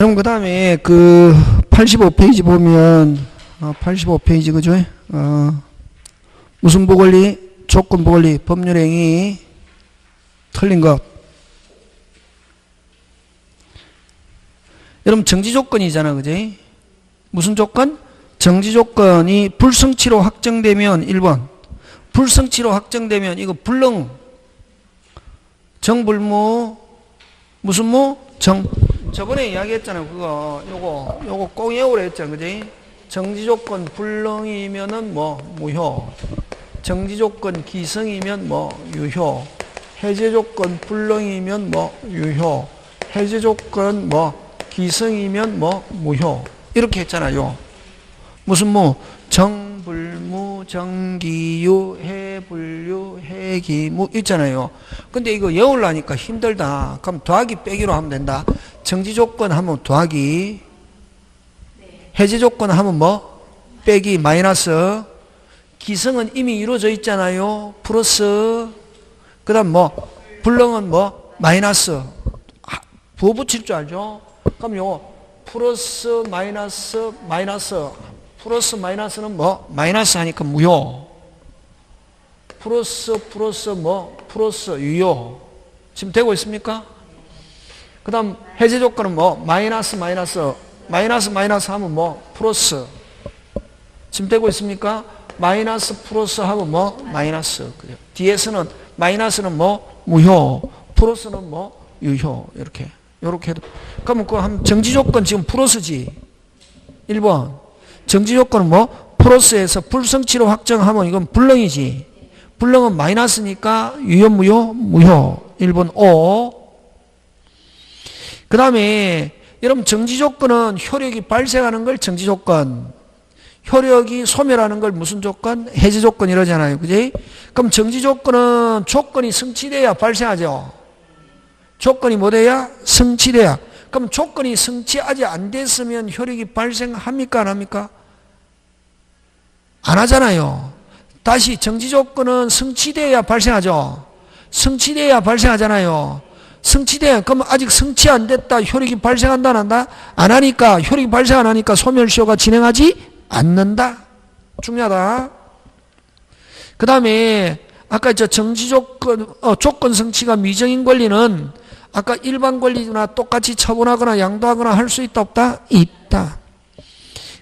그럼 그 다음에 그 85페이지 보면 85페이지 그죠? 무슨 보권리? 조건 보권리 법률행위 틀린 것. 여러분 정지조건이잖아 그지? 무슨 조건? 정지조건이 불성치로 확정되면 1번 불성치로 확정되면 이거 불능 정불무 무슨 무? 저번에 이야기했잖아 그거 요거 꼭 외우라 했잖아 그지? 정지조건 불능이면은 뭐 무효, 정지조건 기성이면 뭐 유효, 해제조건 불능이면 뭐 유효, 해제조건 뭐 기성이면 뭐 무효 이렇게 했잖아요. 무슨 무? 정불무, 정기유, 해불유, 해기무 있잖아요. 근데 이거 외우려니까 힘들다. 그럼 더하기 빼기로 하면 된다. 정지조건 하면 더하기, 해제조건 하면 뭐? 빼기, 마이너스. 기성은 이미 이루어져 있잖아요. 플러스. 그 다음 뭐? 불능은 뭐? 마이너스. 부호 붙일 줄 알죠? 그럼 요거 플러스 마이너스 마이너스 플러스 마이너스는 뭐? 마이너스 하니까 무효. 플러스 플러스 뭐? 플러스 유효. 지금 되고 있습니까? 그 다음 해제 조건은 뭐? 마이너스 마이너스 마이너스 마이너스 하면 뭐? 플러스. 지금 되고 있습니까? 마이너스 플러스 하면 뭐? 마이너스. 그죠? 뒤에서는 마이너스는 뭐? 무효. 플러스는 뭐? 유효. 이렇게 해도. 그러면 그 한 정지조건 지금 플러스지. 1번. 정지조건은 뭐? 플러스에서 불성치로 확정하면 이건 불능이지. 불능은 마이너스니까 유효, 무효? 무효. 1번 O. 그 다음에 여러분 정지조건은 효력이 발생하는 걸 정지조건. 효력이 소멸하는 걸 무슨 조건? 해제조건 이러잖아요. 그지? 그럼 정지조건은 조건이 성취돼야 발생하죠. 조건이 뭐 돼야? 성취돼야. 그럼 조건이 성취하지 안 됐으면 효력이 발생합니까? 안 합니까? 안 하잖아요. 다시 정지조건은 성취돼야 발생하죠. 성취돼야 발생하잖아요. 성취돼야. 그럼 아직 성취 안 됐다. 효력이 발생한다 안 한다? 안 하니까 효력이 발생 안 하니까 소멸시효가 진행하지 않는다. 중요하다. 그 다음에 아까 저 정지조건 조건 성취가 미정인 권리는 아까 일반 권리나 똑같이 처분하거나 양도하거나 할 수 있다 없다? 있다.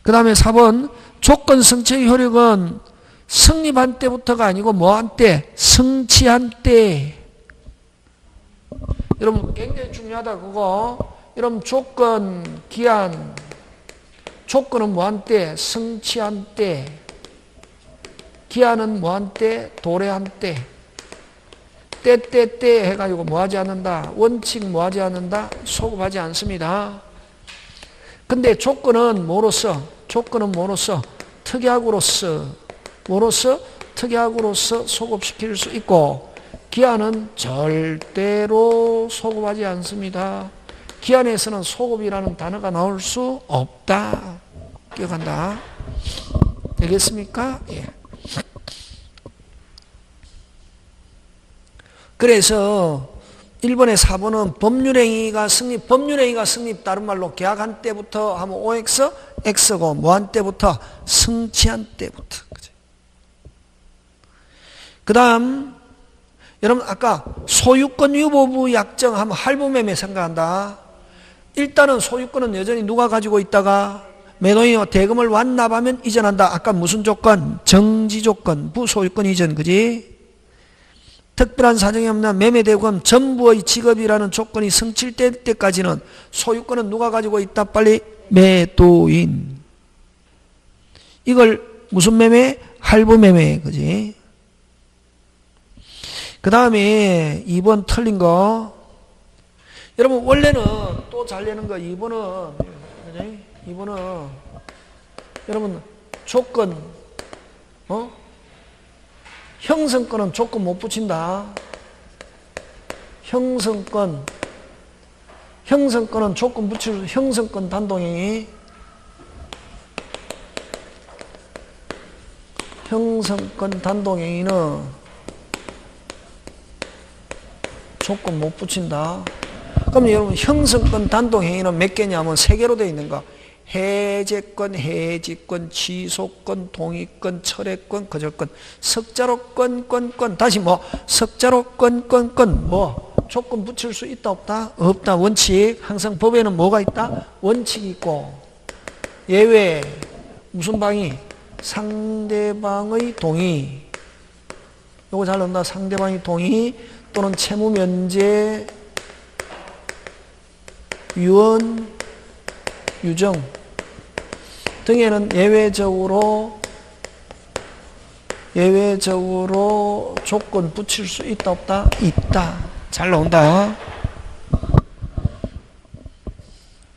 그 다음에 4번 조건 성취의 효력은 성립한 때부터가 아니고 뭐한 때? 성취한 때. 여러분 굉장히 중요하다 그거. 여러분 조건, 기한, 조건은 뭐한 때? 성취한 때. 기한은 뭐한 때? 도래한 때. 때 해가지고 뭐하지 않는다? 원칙 뭐하지 않는다? 소급하지 않습니다. 근데 조건은 뭐로서? 조건은 뭐로서? 특약으로서. 뭐로서? 특약으로서 소급시킬 수 있고 기한은 절대로 소급하지 않습니다. 기한에서는 소급이라는 단어가 나올 수 없다. 기억한다. 되겠습니까? 예. 그래서 1번에 4번은 법률행위가 성립 다른 말로 계약한 때부터 하면 OX, X고 뭐한 때부터? 성취한 때부터. 그 다음 여러분 아까 소유권 유보부 약정하면 할부매매 생각한다. 일단은 소유권은 여전히 누가 가지고 있다가 매도인이 대금을 완납하면 이전한다. 아까 무슨 조건? 정지조건, 부소유권 이전. 그지? 특별한 사정이 없나 매매대금 전부의 지급이라는 조건이 성취될 때까지는 소유권은 누가 가지고 있다? 빨리 매도인. 이걸 무슨 매매? 할부매매. 그지? 그 다음에 2번 틀린 거. 여러분 원래는 또 잘 내는 거 2번은 그지? 2번은 여러분 조건 형성권은 조건 못 붙인다. 형성권은 조건 붙일 형성권 단동행위. 형성권 단동행위는 조건 못 붙인다. 그럼 여러분 형성권 단독행위는 몇 개냐면 3개로 되어 있는 거. 해제권, 해지권, 지속권, 동의권, 철회권, 거절권, 석자로권, 권. 다시 뭐 석자로권, 뭐 조건 붙일 수 있다 없다? 없다. 원칙. 항상 법에는 뭐가 있다? 원칙이 있고 예외. 무슨 방이? 상대방의 동의. 요거 잘 넣는다. 상대방의 동의 또는 채무 면제, 유언, 유정 등에는 예외적으로 조건 붙일 수 있다 없다? 있다. 잘 나온다.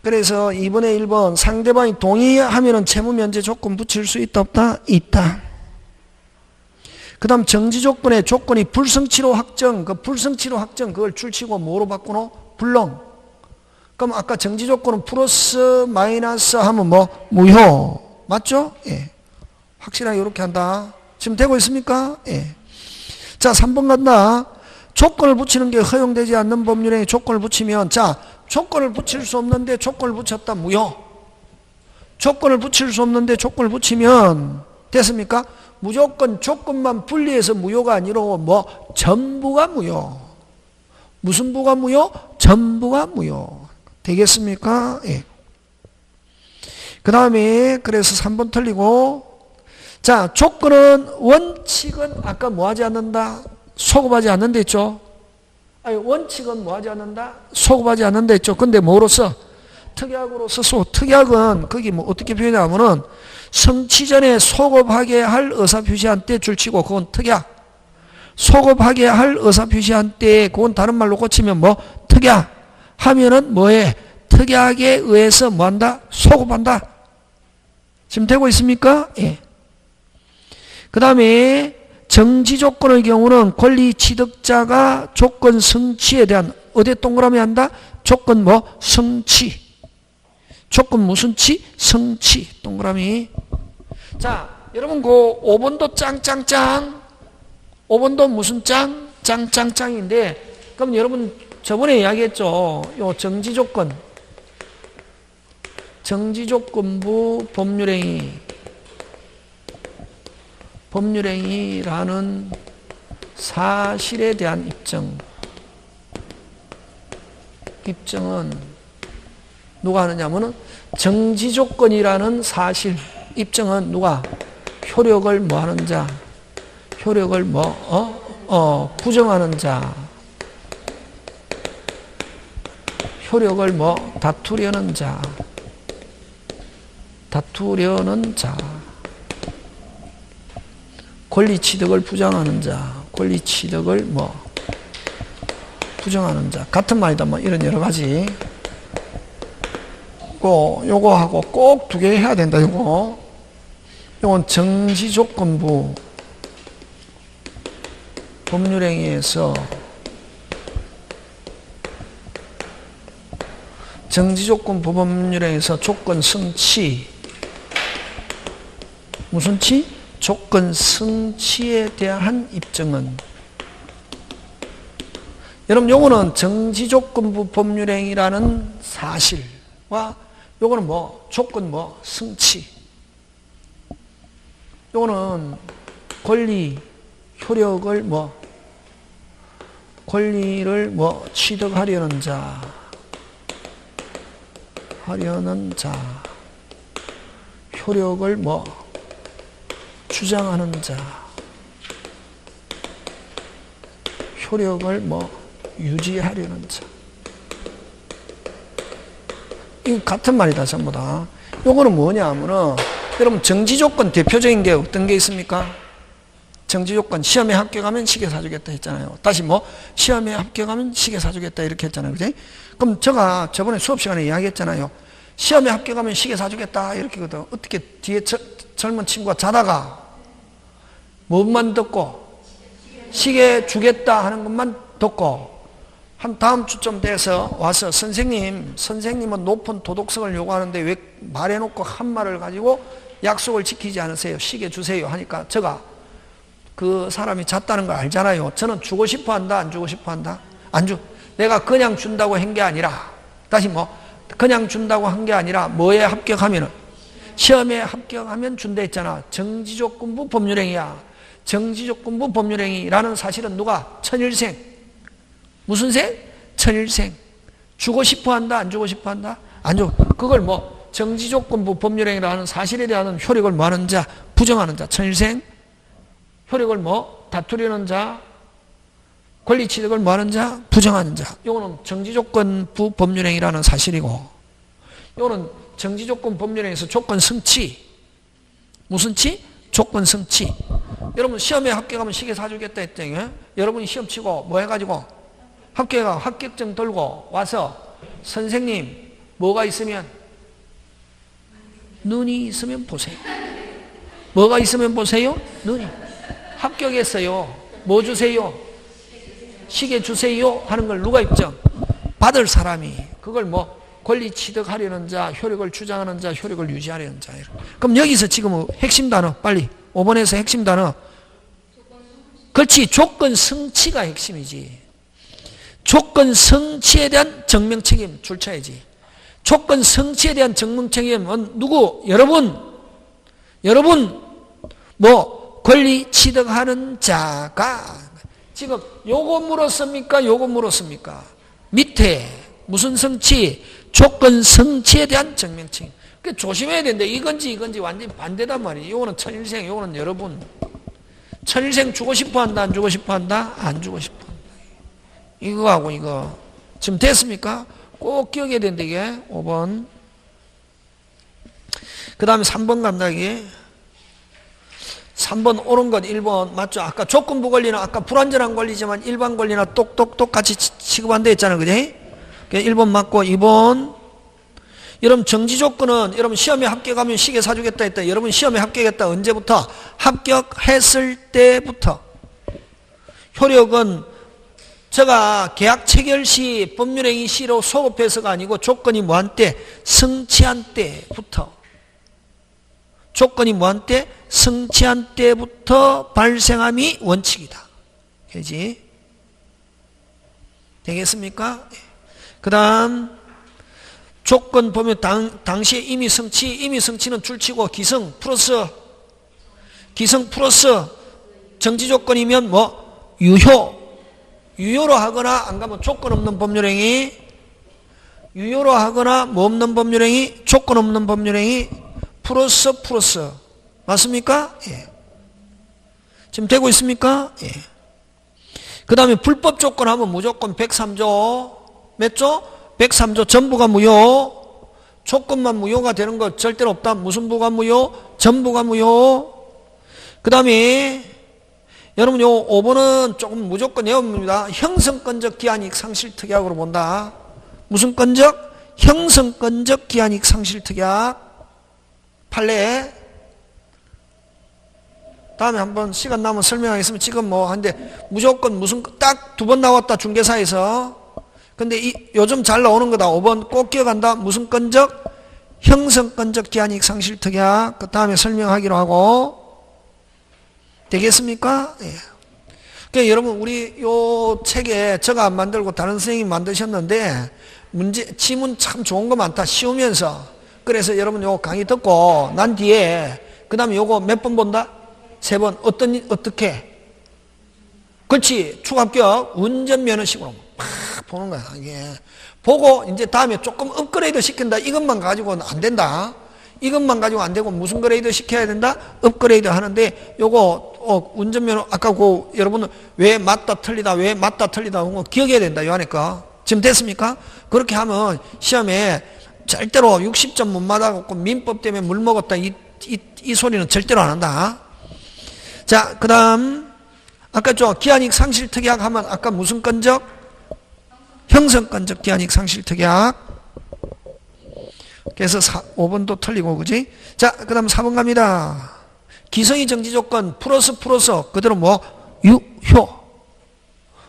그래서 2번에 1번 상대방이 동의하면은 채무 면제 조건 붙일 수 있다 없다? 있다. 그 다음 정지 조건의 조건이 불성치로 확정. 그 불성치로 확정 그걸 줄치고 뭐로 바꾸노? 불능. 그럼 아까 정지 조건은 플러스 마이너스 하면 뭐? 무효. 맞죠? 예. 확실하게 이렇게 한다. 지금 되고 있습니까? 예. 자, 3번 간다. 조건을 붙이는 게 허용되지 않는 법률행위 조건을 붙이면, 자, 조건을 붙일 수 없는데 조건을 붙였다. 무효. 조건을 붙일 수 없는데 조건을 붙이면 됐습니까? 무조건 조건만 분리해서 무효가 아니라 뭐? 전부가 무효. 무슨 부가 무효? 전부가 무효. 되겠습니까? 예. 그 다음에 그래서 3번 틀리고, 자, 조건은 원칙은 아까 뭐 하지 않는다? 소급하지 않는다 했죠? 아니, 원칙은 뭐 하지 않는다? 소급하지 않는다 했죠? 근데 뭐로서? 특약으로서 특약은 거기 뭐 어떻게 표현하면은 성취 전에 소급하게 할 의사표시한 때 줄치고 그건 특약. 소급하게 할 의사표시한 때 그건 다른 말로 고치면 뭐? 특약. 하면은 뭐해? 특약에 의해서 뭐한다? 소급한다. 지금 되고 있습니까? 예. 그 다음에 정지 조건의 경우는 권리 취득자가 조건 성취에 대한 어디에 동그라미 한다? 조건 뭐? 성취. 조건 무슨 치? 성취. 동그라미. 자, 여러분 그 5번도 짱짱짱. 5번도 무슨 짱? 짱짱짱인데 그럼 여러분 저번에 이야기했죠. 요 정지조건부 법률행위라는 사실에 대한 입증은 누가 하느냐면은 정지조건이라는 사실 입증은 누가? 효력을 뭐 하는 자? 효력을 부정하는 자. 효력을 뭐? 다투려는 자. 권리 취득을 부정하는 자. 권리 취득을 뭐? 부정하는 자. 같은 말이다. 뭐 이런 여러 가지. 요거하고 꼭 2개 해야 된다. 요건 정지조건부 법률행위에서 정지조건부 법률행위에서 조건 성취 무슨 치? 조건 성취에 대한 입증은 여러분 요거는 정지조건부 법률행위라는 사실과 요거는 뭐 조건 뭐 성취 요거는 권리 효력을 뭐 권리를 뭐 취득하려는 자 효력을 뭐 주장하는 자 효력을 뭐 유지하려는 자 이거 같은 말이다 전부 다. 요거는 뭐냐 하면은 여러분 정지조건 대표적인 게 어떤 게 있습니까? 정지조건 시험에 합격하면 시계 사주겠다 했잖아요. 다시 뭐 시험에 합격하면 시계 사주겠다 이렇게 했잖아요. 그지? 그럼 제가 저번에 수업 시간에 이야기했잖아요. 시험에 합격하면 시계 사주겠다 이렇게거든. 어떻게 뒤에 젊은 친구가 자다가 뭐만 듣고 시계 주겠다 하는 것만 듣고 한 다음 주쯤 돼서 와서 선생님은 높은 도덕성을 요구하는데 왜 말해놓고 한 말을 가지고 약속을 지키지 않으세요? 시계 주세요 하니까 제가 그 사람이 잤다는 걸 알잖아요. 저는 주고 싶어 한다 안 주고 싶어 한다? 내가 그냥 준다고 한 게 아니라, 다시 그냥 준다고 한 게 아니라 뭐에 합격하면은, 시험에 합격하면 준다 했잖아. 정지조건부 법률행위야. 정지조건부 법률행위라는 사실은 누가? 천일생. 무슨 생? 천일생. 주고 싶어 한다? 안 주고 싶어 한다? 안 주고. 그걸 정지조건부 법률행위라는 사실에 대한 효력을 뭐하는 자? 부정하는 자. 천일생. 효력을 다투려는 자. 권리취득을 뭐하는 자? 부정하는 자. 이거는 정지조건부 법률행위라는 사실이고, 이거는 정지조건 법률행위에서 조건 성취. 무슨 치? 조건 성취. 여러분 시험에 합격하면 시계 사주겠다 했더니, 여러분이 시험 치고 뭐 해가지고 합격하고 합격증 들고 와서 선생님 뭐가 있으면, 눈이 있으면 보세요. 뭐가 있으면 보세요? 눈이. 합격했어요. 뭐 주세요? 시계 주세요 하는 걸 누가 입증? 받을 사람이. 그걸 권리 취득하려는 자, 효력을 주장하는 자, 효력을 유지하려는 자. 그럼 여기서 지금 핵심 단어 빨리 5번에서 핵심 단어. 그렇지. 조건 성취가 핵심이지. 조건 성취에 대한 증명 책임 줄쳐야지. 조건 성취에 대한 증명 책임은 누구? 여러분 권리 취득하는 자가. 지금 요거 물었습니까? 요거 물었습니까? 밑에 무슨 성취? 조건 성취에 대한 증명 책임. 그 조심해야 되는데 이건지 완전히 반대단 말이에요. 요거는 천일생, 요거는 여러분. 천일생 주고 싶어 한다, 안 주고 싶어 한다? 안 주고 싶어 한다. 이거하고 이거. 지금 됐습니까? 꼭 기억해야 되는데 이게 5번. 그 다음에 3번 간다 이게. 3번 옳은 것 1번 맞죠? 아까 조건부 권리는 아까 불완전한 권리지만 일반 권리나 똑같이 취급한다 했잖아요. 그지? 1번 맞고 2번. 여러분 정지조건은 여러분 시험에 합격하면 시계 사주겠다 했다. 여러분 시험에 합격했다. 언제부터? 합격했을 때부터. 효력은 제가 계약 체결 시 법률행위 시로 소급해서가 아니고 조건이 뭐한 때? 성취한 때부터. 조건이 뭐한 때? 성취한 때부터 발생함이 원칙이다. 그지? 되겠습니까? 그 다음 조건 보면 당시에 이미 성취는 줄치고 기성 플러스 정지조건이면 유효로 하거나 안 가면 조건 없는 법률행위, 유효로 하거나 없는 법률행위, 조건 없는 법률행위, 플러스 맞습니까? 예. 지금 되고 있습니까? 예. 그 다음에 불법 조건 하면 무조건 103조 몇 조? 103조 전부가 무효. 조건만 무효가 되는 거 절대로 없다. 무슨 부가 무효? 전부가 무효. 그 다음에 여러분 요 5번은 조금 무조건 외웁니다. 형성권적 기한이익 상실 특약으로 본다. 무슨 건적? 형성권적 기한이익 상실 특약. 판례. 다음에 한번 시간 남으면 설명하겠습니다. 지금 한데 무조건 무슨 딱 2번 나왔다 중개사에서. 근데 요즘 잘 나오는 거다. 5번 꼭 기억한다. 무슨 건적? 형성권적 기한이익 상실 특약. 그 다음에 설명하기로 하고. 되겠습니까? 예. 그러니까 여러분 우리 요 책에 제가 안 만들고 다른 선생님이 만드셨는데 지문 참 좋은 거 많다. 쉬우면서. 그래서 여러분 요 강의 듣고 난 뒤에 그 다음에 요거 몇 번 본다? 3번. 어떻게? 그렇지. 추가합격 운전면허식으로 팍 보는 거야. 이게 보고 이제 다음에 조금 업그레이드 시킨다. 이것만 가지고는 안 된다. 이것만 가지고 안 되고 무슨 그레이드 시켜야 된다? 업그레이드 하는데 요거 운전면허 아까 여러분은 왜 맞다 틀리다 그거 기억해야 된다. 요 안에 거. 지금 됐습니까? 그렇게 하면 시험에 절대로 60점 못 맞아갖고 민법 때문에 물 먹었다 이 소리는 절대로 안 한다. 자, 그 다음 아까 기한이익 상실 특약 하면 아까 무슨 건적? 형성권적 기한이익 상실 특약. 그래서 5번도 틀리고 그지? 자, 그 다음 4번 갑니다. 기성이 정지조건 플러스 그대로 유효.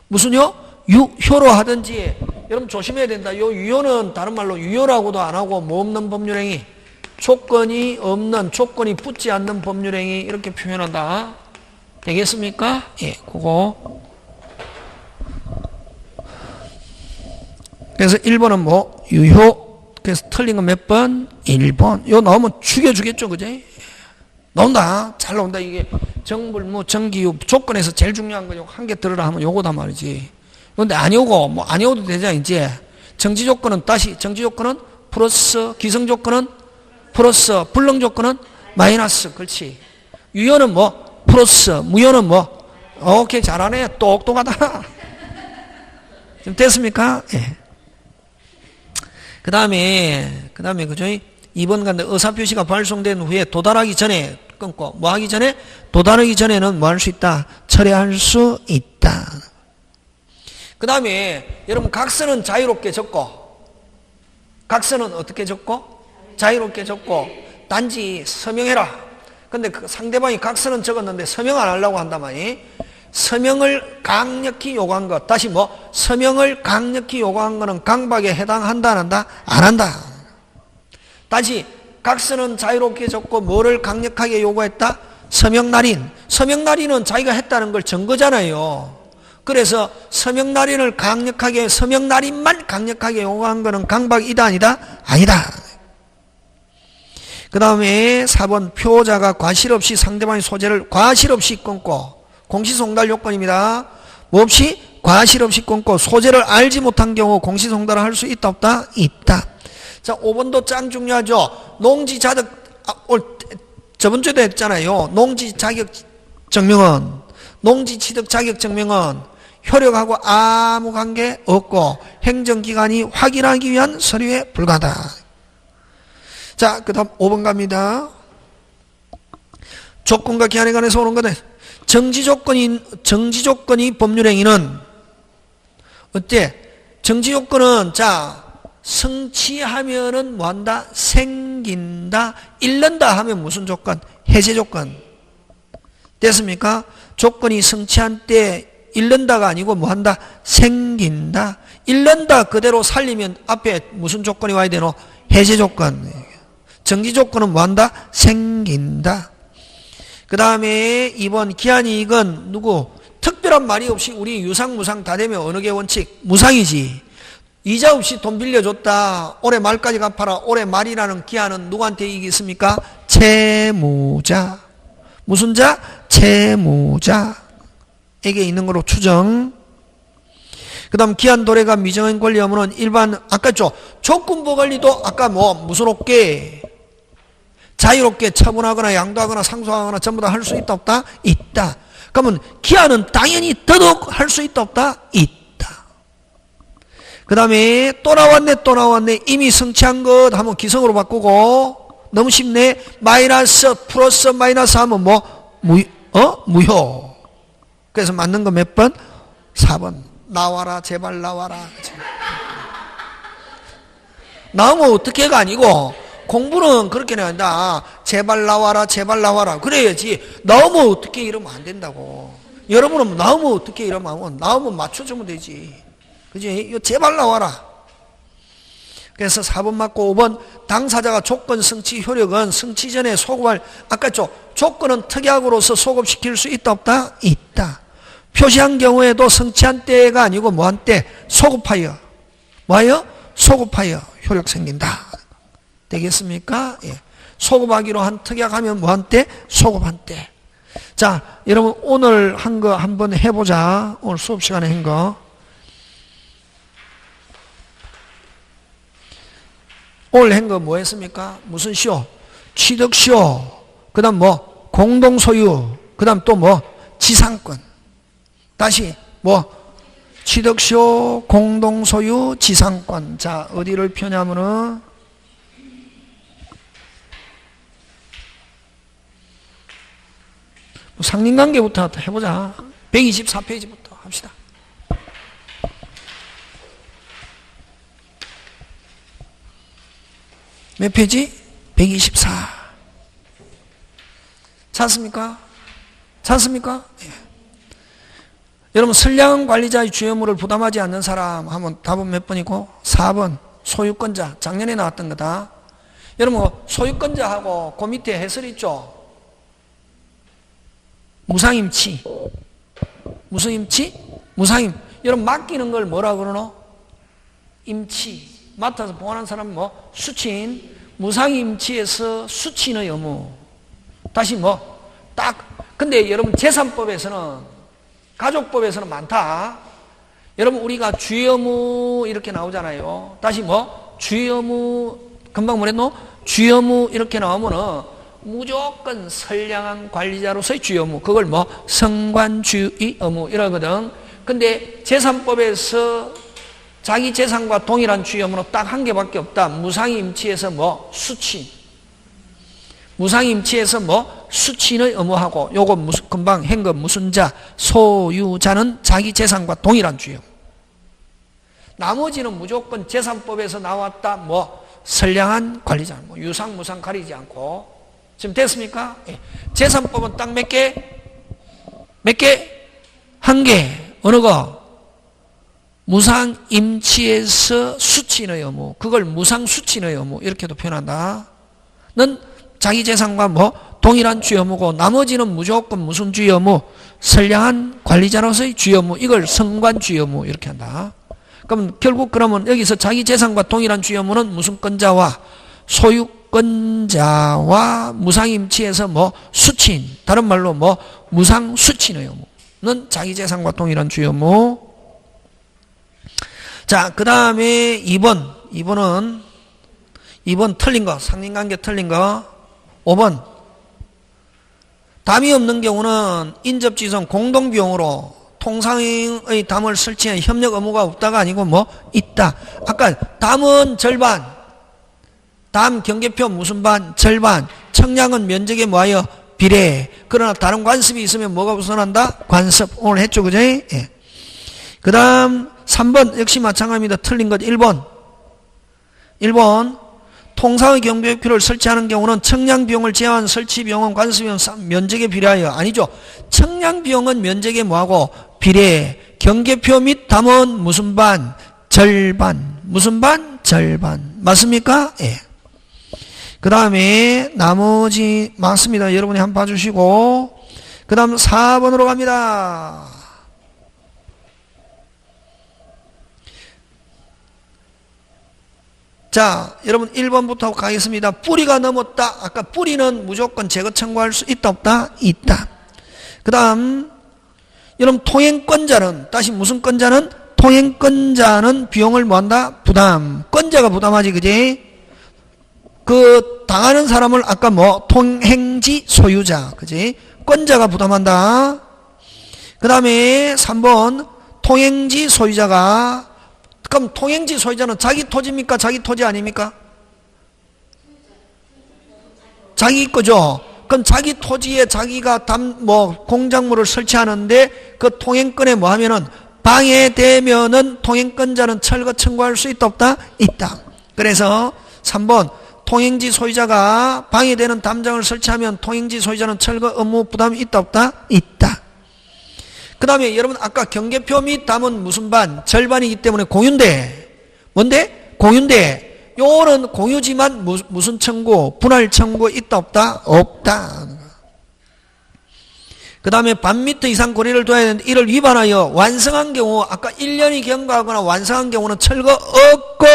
무슨 요? 유효로 하든지. 여러분 조심해야 된다. 요 유효는 다른 말로 유효라고도 안 하고 없는 법률행위, 조건이 없는, 조건이 붙지 않는 법률행위 이렇게 표현한다. 되겠습니까? 예, 그거. 그래서 1번은 뭐 유효. 그래서 틀린 건 몇 번? 1번. 요 나오면 죽여주겠죠, 그제? 나온다. 잘 나온다. 이게 정불무, 정기유 조건에서 제일 중요한 거 한 개 들으라 하면 요거다 말이지. 그런데 아니오고 뭐 아니오도 되잖아. 이제 정지 조건은 다시 정지 조건은 플러스, 기성 조건은 플러스, 불능 조건은 마이너스. 그렇지. 유효는 뭐 플러스, 무효는 뭐. 오케이, 잘하네. 똑똑하다. 좀 됐습니까? 예. 그 다음에 그죠? 2번 간데 의사표시가 발송된 후에 도달하기 전에 끊고 뭐 하기 전에? 도달하기 전에는 뭐 할 수 있다? 철회할 수 있다. 그 다음에 여러분 각서는 자유롭게 적고 각서는 어떻게 적고? 자유롭게 적고 단지 서명해라. 근데 그 상대방이 각서는 적었는데 서명 안 하려고 한단 말이에요. 서명을 강력히 요구한 것. 다시 뭐 서명을 강력히 요구한 것은 강박에 해당한다 안 한다? 안 한다. 다시 각서는 자유롭게 적고 뭐를 강력하게 요구했다? 서명 날인. 서명 날인은 자기가 했다는 걸 증거잖아요. 그래서 서명 날인을 강력하게 서명 날인만 강력하게 요구한 것은 강박이다 아니다? 아니다. 그 다음에 4번 표자가 과실 없이 상대방의 소재를 과실 없이 끊고 공시송달 요건입니다. 뭐 없이? 과실 없이 끊고 소재를 알지 못한 경우 공시송달을 할 수 있다 없다? 있다. 자, 5번도 짱 중요하죠. 농지 자격, 저번 주에도 했잖아요. 농지 자격 증명은, 농지 취득 자격 증명은 효력하고 아무 관계 없고 행정기관이 확인하기 위한 서류에 불과하다. 자, 그 다음 5번 갑니다. 조건과 기한에 관해서 오는 거네. 정지조건이 법률행위는 어때? 정지조건은 자 성취하면은 뭐한다? 생긴다. 잃는다 하면 무슨 조건? 해제조건. 됐습니까? 조건이 성취한 때 잃는다가 아니고 뭐한다? 생긴다. 잃는다 그대로 살리면 앞에 무슨 조건이 와야 되노? 해제조건. 정지조건은 뭐한다? 생긴다. 그 다음에 2번 기한이익은 누구? 특별한 말이 없이 우리 유상 무상 다 되면 어느 게 원칙? 무상이지. 이자 없이 돈 빌려줬다. 올해 말까지 갚아라. 올해 말이라는 기한은 누구한테 이익이 있습니까? 채무자. 무슨 자? 채무자에게 있는 거로 추정. 그 다음 기한 도래가 미정한 권리 의무는 일반 아까 죠 조건부 권리도 아까 뭐 무슨 없게 자유롭게 처분하거나 양도하거나 상소하거나 전부 다 할 수 있다 없다? 있다. 그러면 기한은 당연히 더더욱 할 수 있다 없다? 있다. 그 다음에 또 나왔네 이미 성취한 것 하면 기성으로 바꾸고 너무 쉽네. 마이너스 플러스 마이너스 하면 뭐 무효. 그래서 맞는 거 몇 번? 4번. 나와라 제발 나와라. 나오면 어떻게가 아니고 공부는 그렇게 나온다. 제발 나와라 제발 나와라 그래야지. 나오면 어떻게 이러면 안 된다고. 여러분은 나오면 어떻게 이러면 나오면 맞춰주면 되지. 그지? 이거 제발 나와라. 그래서 4번 맞고 5번 당사자가 조건 성취 효력은 성취 전에 소급할 아까 조건은 특약으로서 소급시킬 수 있다 없다? 있다. 표시한 경우에도 성취한 때가 아니고 뭐한 때? 소급하여. 뭐하여? 소급하여 효력 생긴다. 되겠습니까? 예. 소급하기로 한 특약하면 뭐한 때? 소급한 때. 자, 여러분 오늘 한 거 한번 해보자. 오늘 수업 시간에 한 거. 오늘 한 거 뭐 했습니까? 무슨 시효? 취득시효. 그 다음 뭐? 공동소유. 그 다음 또 뭐? 지상권. 다시 뭐? 취득시효, 공동소유, 지상권. 자, 어디를 펴냐면은 상린관계부터 해보자. 124페이지부터 합시다. 몇 페이지? 124. 찾습니까? 찾습니까? 예. 여러분 선량 관리자의 주요물을 부담하지 않는 사람 하면 답은 몇 번이고? 4번 소유권자. 작년에 나왔던 거다. 여러분 소유권자하고 그 밑에 해설 있죠? 무상임치. 무슨 임치? 무상임. 여러분 맡기는 걸 뭐라 그러노? 임치. 맡아서 봉헌한 사람 뭐? 수친. 무상임치에서 수친의 의무. 다시 뭐? 근데 여러분 재산법에서는, 가족법에서는 많다. 여러분 우리가 주의의무 이렇게 나오잖아요. 다시 뭐? 주의의무, 금방 뭐랬노? 주의의무 이렇게 나오면은 무조건 선량한 관리자로서의 주의의무. 그걸 뭐? 성관주의 의무 이러거든. 근데 재산법에서 자기 재산과 동일한 주의 의무는 딱 한 개밖에 없다. 무상임치에서 뭐? 수친. 무상임치에서 뭐? 수친의 의무하고, 요거 금방 행급 무순자, 소유자는 자기 재산과 동일한 주의 의무. 나머지는 무조건 재산법에서 나왔다. 뭐? 선량한 관리자. 뭐 유상, 무상 가리지 않고. 지금 됐습니까? 예. 재산법은 딱 몇 개? 몇 개? 한 개. 어느 거? 무상임치에서 수친의 의무. 그걸 무상수친의 의무. 이렇게도 표현한다. 는 자기 재산과 뭐 동일한 주의 의무고, 나머지는 무조건 무슨 주의 의무? 선량한 관리자로서의 주의 의무. 이걸 성관 주의 의무. 이렇게 한다. 그럼 결국 그러면 여기서 자기 재산과 동일한 주의 의무는 무슨 건자와 소유권자와 무상임치에서 뭐 수친. 다른 말로 뭐 무상수친의 의무는 자기 재산과 동일한 주의 의무. 자, 그 다음에 2번 틀린 거, 상린관계 틀린 거. 5번. 담이 없는 경우는 인접지성 공동비용으로 통상의 담을 설치해 협력 의무가 없다가 아니고 뭐 있다. 아까 담은 절반, 담 경계표 무슨 반? 절반. 청량은 면적에 뭐하여? 비례. 그러나 다른 관습이 있으면 뭐가 우선한다? 관습. 오늘 했죠, 그죠? 예. 그 다음 3번 역시 마찬가지입니다. 틀린 것 1번. 통상의 경계표를 설치하는 경우는 청량비용을 제외한 설치비용은 관습비용 면적에 비례하여. 아니죠. 청량비용은 면적에 뭐하고? 비례. 경계표 및 담은 무슨 반? 절반. 무슨 반? 절반. 맞습니까? 예. 그 다음에 나머지 맞습니다. 여러분이 한번 봐주시고, 그 다음 4번으로 갑니다. 자, 여러분 1번부터 가겠습니다. 뿌리가 넘었다. 아까 뿌리는 무조건 제거 청구할 수 있다 없다? 있다. 그 다음 여러분 통행권자는, 다시 무슨 권자는? 통행권자는 비용을 뭐한다? 부담. 권자가 부담하지, 그지? 그 당하는 사람을 아까 뭐 통행지 소유자, 그지? 권자가 부담한다. 그 다음에 3번 통행지 소유자가, 그럼 통행지 소유자는 자기 토지입니까? 자기 토지 아닙니까? 자기 거죠. 그럼 자기 토지에 자기가 공작물을 설치하는데 그 통행권에 뭐 하면은 방해되면은 통행권자는 철거 청구할 수 있다 없다? 있다. 그래서 3번 통행지 소유자가 방해되는 담장을 설치하면 통행지 소유자는 철거 의무 부담이 있다 없다? 있다. 그 다음에 여러분 아까 경계표 및 담은 무슨 반? 절반이기 때문에 공유인데, 뭔데? 공유인데, 요거는 공유지만 무슨 청구? 분할 청구 있다 없다? 없다. 그 다음에 반미터 이상 거리를 둬야 되는데 이를 위반하여 완성한 경우, 아까 1년이 경과하거나 완성한 경우는 철거 없고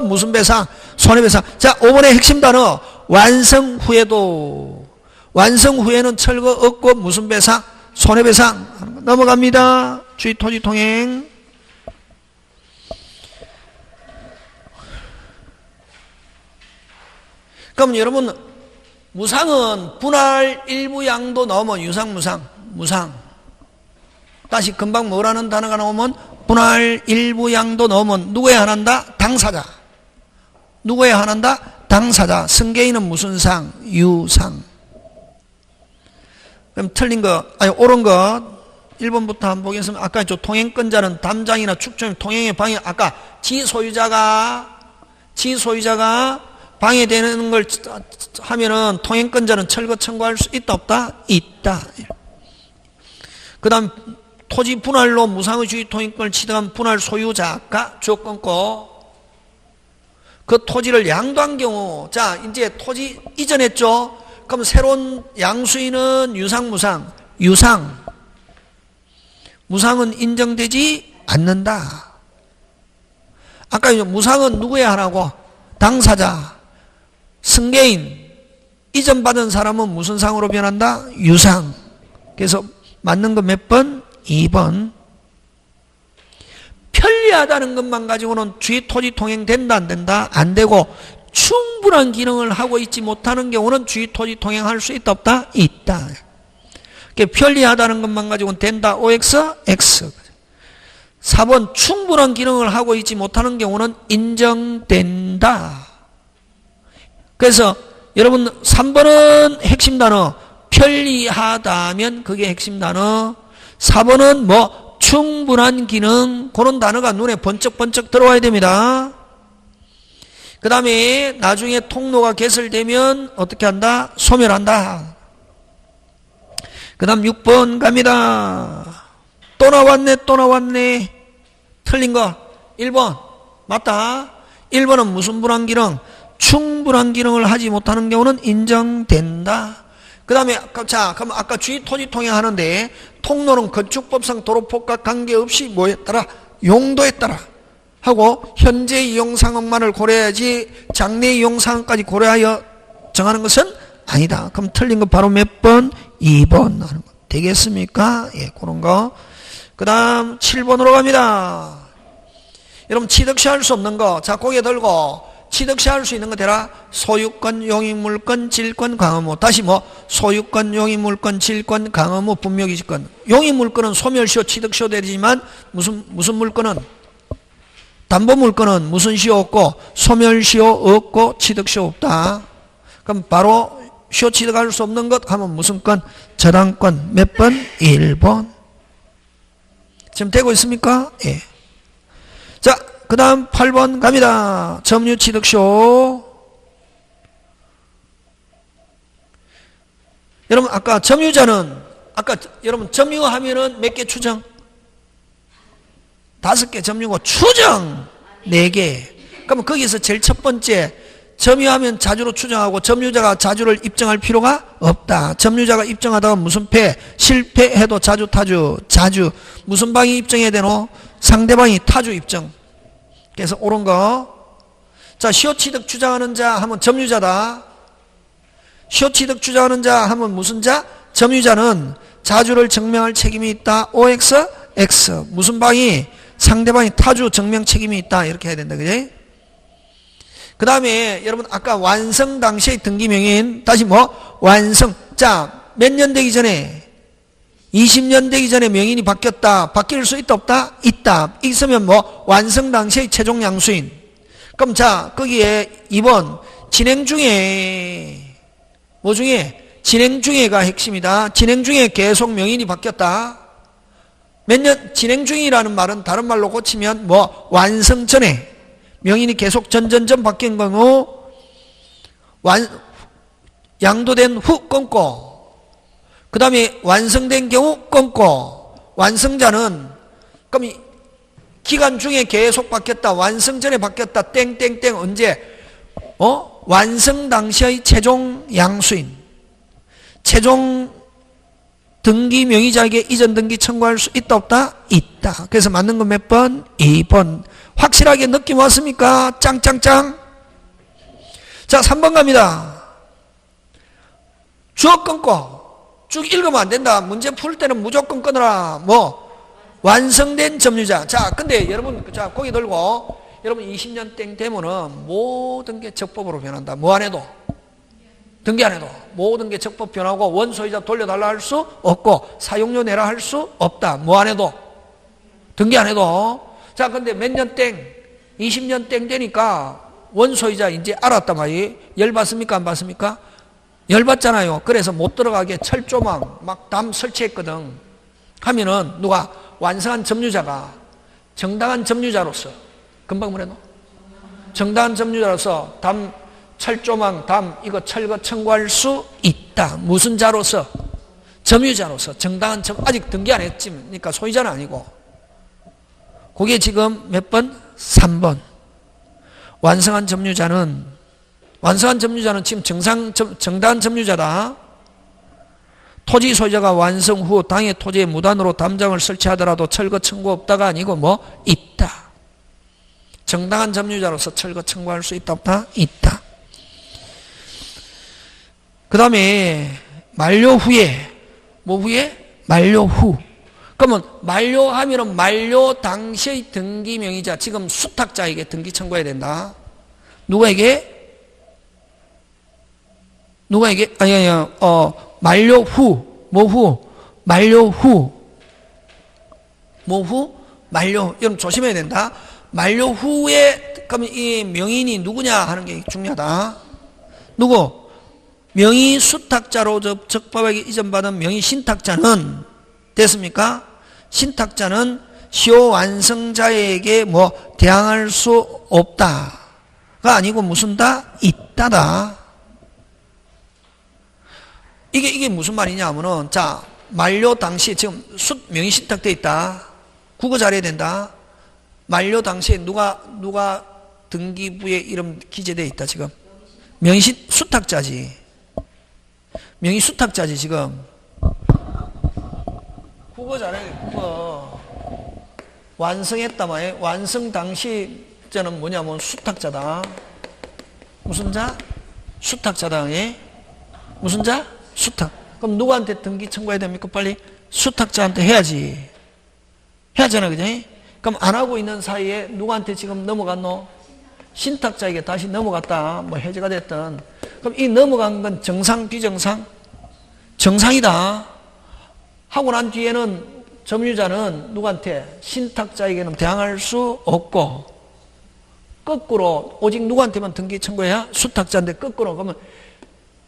무슨 배상? 손해배상. 자, 5번의 핵심 단어 완성 후에도, 완성 후에는 철거 없고 무슨 배상? 손해배상. 넘어갑니다. 주의 토지 통행. 그럼 여러분 무상은 분할 일부 양도 나오면 유상, 무상. 다시 금방 뭐라는 단어가 나오면 분할 일부 양도 나오면 누구에 한한다? 당사자. 누구에 한한다? 당사자. 승계인은 무슨 상? 유상. 그럼 틀린 거, 아니 옳은 거 1번부터 한번 보겠습니다. 아까 저 통행권자는 담장이나 축전 통행의 방해, 아까 지소유자가 방해되는 걸 하면은 통행권자는 철거 청구할 수 있다 없다? 있다. 그 다음 토지 분할로 무상의 주의 통행권을 취득한 분할 소유자가 주권고, 그 토지를 양도한 경우, 자 이제 토지 이전했죠. 그럼 새로운 양수인은 유상, 무상? 유상. 무상은 인정되지 않는다. 아까 무상은 누구야 하나고? 당사자, 승계인, 이전받은 사람은 무슨 상으로 변한다? 유상. 그래서 맞는 거 몇 번? 2번. 편리하다는 것만 가지고는 주의 토지 통행 된다 안 된다? 안 되고 충분한 기능을 하고 있지 못하는 경우는 주의 토지 통행할 수 있다 없다? 있다. 편리하다는 것만 가지고는 된다. OX, X. 4번 충분한 기능을 하고 있지 못하는 경우는 인정된다. 그래서 여러분 3번은 핵심 단어 편리하다면 그게 핵심 단어. 4번은 뭐 충분한 기능 그런 단어가 눈에 번쩍번쩍 들어와야 됩니다. 그 다음에 나중에 통로가 개설되면 어떻게 한다? 소멸한다. 그 다음 6번 갑니다. 또 나왔네. 틀린 거 1번 맞다. 1번은 무슨 분한 기능? 충분한 기능을 하지 못하는 경우는 인정된다. 그 다음에 자 그럼 아까 주의 토지 통행하는데 통로는 건축법상 도로폭과 관계없이 뭐에 따라? 용도에 따라 하고 현재 이용 상황만을 고려해야지 장래 이용 상황까지 고려하여 정하는 것은 아니다. 그럼 틀린 거 바로 몇 번? 2번 하는 거 되겠습니까? 예, 그런 거. 그 다음 7번으로 갑니다. 여러분 취득시할 수 없는 거. 자 고개 들고 취득시할 수 있는 거 되라. 소유권, 용익물권, 질권, 강의무. 다시 뭐 소유권, 용익물권, 질권, 강의무, 분묘기지권. 용익물권은 소멸시효, 취득시효 되지만 무슨 물권은 담보물권은 무슨 시효 없고 소멸시효 없고 취득시효 없다. 그럼 바로 시효 취득할 수 없는 것 하면 무슨 건? 저당권. 몇 번? 1번. 지금 되고 있습니까? 예. 자, 그 다음 8번 갑니다. 점유 취득시효. 여러분, 아까 점유자는, 아까 여러분 점유하면은 몇 개 추정? 5개 점유고 추정 4개. 그러면 거기서 제일 첫 번째, 점유하면 자주로 추정하고 점유자가 자주를 입증할 필요가 없다. 점유자가 입증하다가 무슨 패? 실패해도 자주 타주. 무슨 방이 입증해야 되노? 상대방이 타주 입증. 그래서 옳은 거. 자, 시효취득 주장하는 자 하면 점유자다. 시효취득 주장하는 자 하면 무슨 자? 점유자는 자주를 증명할 책임이 있다. OX, X. 무슨 방이? 상대방이 타주 증명 책임이 있다. 이렇게 해야 된다. 그지? 그 다음에 여러분 아까 완성 당시의 등기명인 다시 뭐? 완성. 자, 몇 년 되기 전에? 20년 되기 전에 명인이 바뀌었다. 바뀔 수 있다 없다? 있다. 있으면 뭐? 완성 당시의 최종 양수인. 그럼 자 거기에 2번 진행 중에 뭐 중에? 진행 중에가 핵심이다. 진행 중에 계속 명인이 바뀌었다. 몇 년 진행 중이라는 말은 다른 말로 고치면 뭐? 완성 전에 명인이 계속 전전전 바뀐 경우 양도된 후 끊고 그 다음에 완성된 경우 끊고 완성자는 그럼 기간 중에 계속 바뀌었다. 완성 전에 바뀌었다. 땡땡땡 언제? 완성 당시의 최종 양수인 최종 등기 명의자에게 이전 등기 청구할 수 있다 없다? 있다. 그래서 맞는 건 몇 번? 2번. 확실하게 느낌 왔습니까? 짱짱짱. 자 3번 갑니다. 주어 끊고 쭉 읽으면 안 된다. 문제 풀 때는 무조건 끊어라. 뭐 완성된 점유자. 자 근데 여러분 자 고개 들고 여러분 20년 땡 되면은 모든 게 적법으로 변한다. 뭐 안 해도 등기 안 해도 모든 게 적법 변하고 원소유자 돌려달라 할 수 없고 사용료 내라 할 수 없다. 뭐 안 해도 등기 안 해도. 자 근데 몇 년 땡 20년 땡 되니까 원소유자 이제 알았단 말이에요. 열받습니까 안 받습니까? 열받잖아요. 그래서 못 들어가게 철조망 막 담 설치했거든. 하면은 누가 완성한 점유자가 정당한 점유자로서 금방 뭐래노? 정당한 점유자로서 담 철조망 담 이거 철거 청구할 수 있다. 무슨 자로서? 점유자로서 정당한 아직 등기 안 했지. 그러니까 소유자는 아니고. 그게 지금 몇 번? 3번. 완성한 점유자는 지금 정당한 점유자다. 토지 소유자가 완성 후 당해 토지에 무단으로 담장을 설치하더라도 철거 청구 없다가 아니고 뭐? 있다. 정당한 점유자로서 철거 청구할 수 있다 없다? 있다. 그 다음에 만료 후에 뭐 후에? 만료 후. 그러면 만료하면은 만료 당시의 등기 명의자, 지금 수탁자에게 등기 청구해야 된다. 누구에게? 만료 후. 뭐 후? 만료 후. 뭐 후? 만료 후. 여러분 조심해야 된다. 만료 후에, 그러면 이 명인이 누구냐 하는 게 중요하다. 누구? 명의 수탁자로 적법하게 이전받은 명의 신탁자는 됐습니까? 신탁자는 시효 완성자에게 뭐 대항할 수 없다가 아니고 무슨 다? 있다다. 이게 무슨 말이냐 하면은, 자, 만료 당시 지금 명의 신탁돼 있다. 국어 잘해야 된다. 만료 당시에 누가 등기부에 이름 기재돼 있다 지금. 명의 수탁자지. 명의 수탁자지 지금. 국어 잘해. 국어. 완성했다 말이야. 완성 당시 자는 뭐냐면 수탁자다. 무슨 자? 수탁자다. 예? 무슨 자? 수탁. 그럼 누구한테 등기 청구해야 됩니까? 빨리 수탁자한테 해야지. 해야잖아, 그지? 그럼 안 하고 있는 사이에 누구한테 지금 넘어갔노? 신탁자에게 다시 넘어갔다. 뭐 해제가 됐든. 그럼 이 넘어간 건 정상, 비정상? 정상이다. 하고 난 뒤에는 점유자는 누구한테? 신탁자에게는 대항할 수 없고, 거꾸로 오직 누구한테만 등기 청구해야? 수탁자인데 거꾸로. 그러면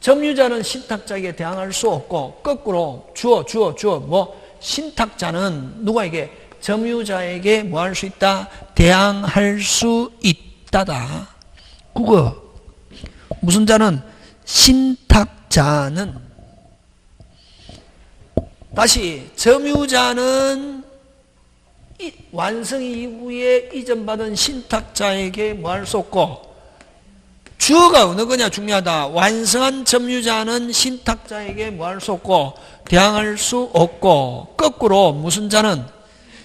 점유자는 신탁자에게 대항할 수 없고, 거꾸로 주어. 뭐 신탁자는 누구에게? 점유자에게 뭐 할 수 있다? 대항할 수 있다다. 국어. 무슨 자는? 신탁자는. 다시 점유자는 완성 이후에 이전받은 신탁자에게 뭐 할 수 없고, 주어가 어느 거냐 중요하다. 완성한 점유자는 신탁자에게 뭐 할 수 없고 대항할 수 없고, 거꾸로 무슨 자는?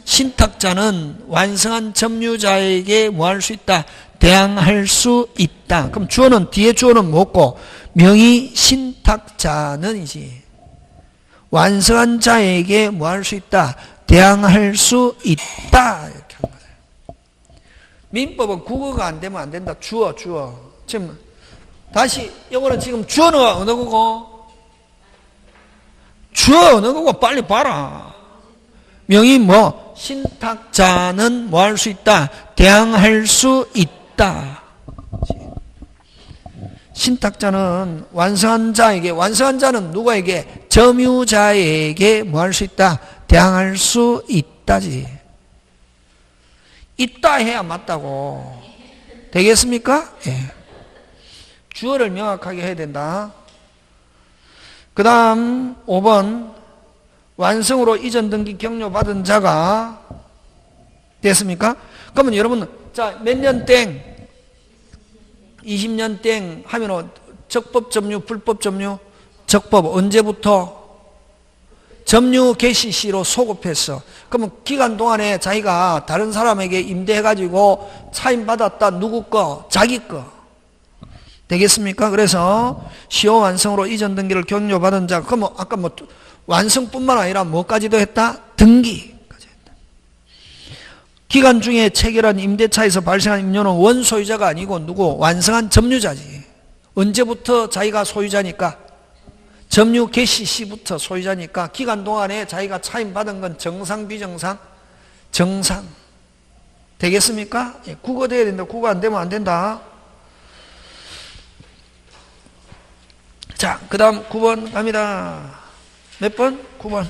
신탁자는 완성한 점유자에게 뭐 할 수 있다? 대항할 수 있다. 그럼 주어는, 뒤에 주어는 뭐고? 명의 신탁자는이지. 완성한 자에게 뭐 할 수 있다? 대항할 수 있다. 이렇게 하는 거예요. 민법은 국어가 안 되면 안 된다. 주어. 지금 다시 이거는 지금 주어는 어느 거고? 주어 어느 거고? 빨리 봐라. 명의 뭐? 신탁자는 뭐 할 수 있다? 대항할 수 있다. 신탁자는 완성한 자에게, 완성한 자는 누구에게? 점유자에게 뭐 할 수 있다? 대항할 수 있다지. 있다 해야 맞다고. 되겠습니까? 예. 주어를 명확하게 해야 된다. 그 다음 5번. 완성으로 이전 등기 격려 받은 자가 됐습니까? 그러면 여러분, 자, 몇 년 땡? 20년 땡 하면 적법 점유, 불법 점유? 적법. 언제부터? 점유 개시 시로 소급했어. 그러면 기간 동안에 자기가 다른 사람에게 임대해가지고 차임받았다. 누구 거? 자기 거. 되겠습니까? 그래서 시효 완성으로 이전 등기를 격려받은 자, 그러면 아까 뭐 완성뿐만 아니라 뭐까지도 했다? 등기까지 했다. 기간 중에 체결한 임대차에서 발생한 임료는 원소유자가 아니고 누구? 완성한 점유자지. 언제부터 자기가 소유자니까? 점유 개시 시부터 소유자니까 기간 동안에 자기가 차임받은 건 정상, 비정상? 정상. 되겠습니까? 예, 국어 돼야 된다. 국어 안 되면 안 된다. 자, 그 다음 9번 갑니다. 몇 번? 9번.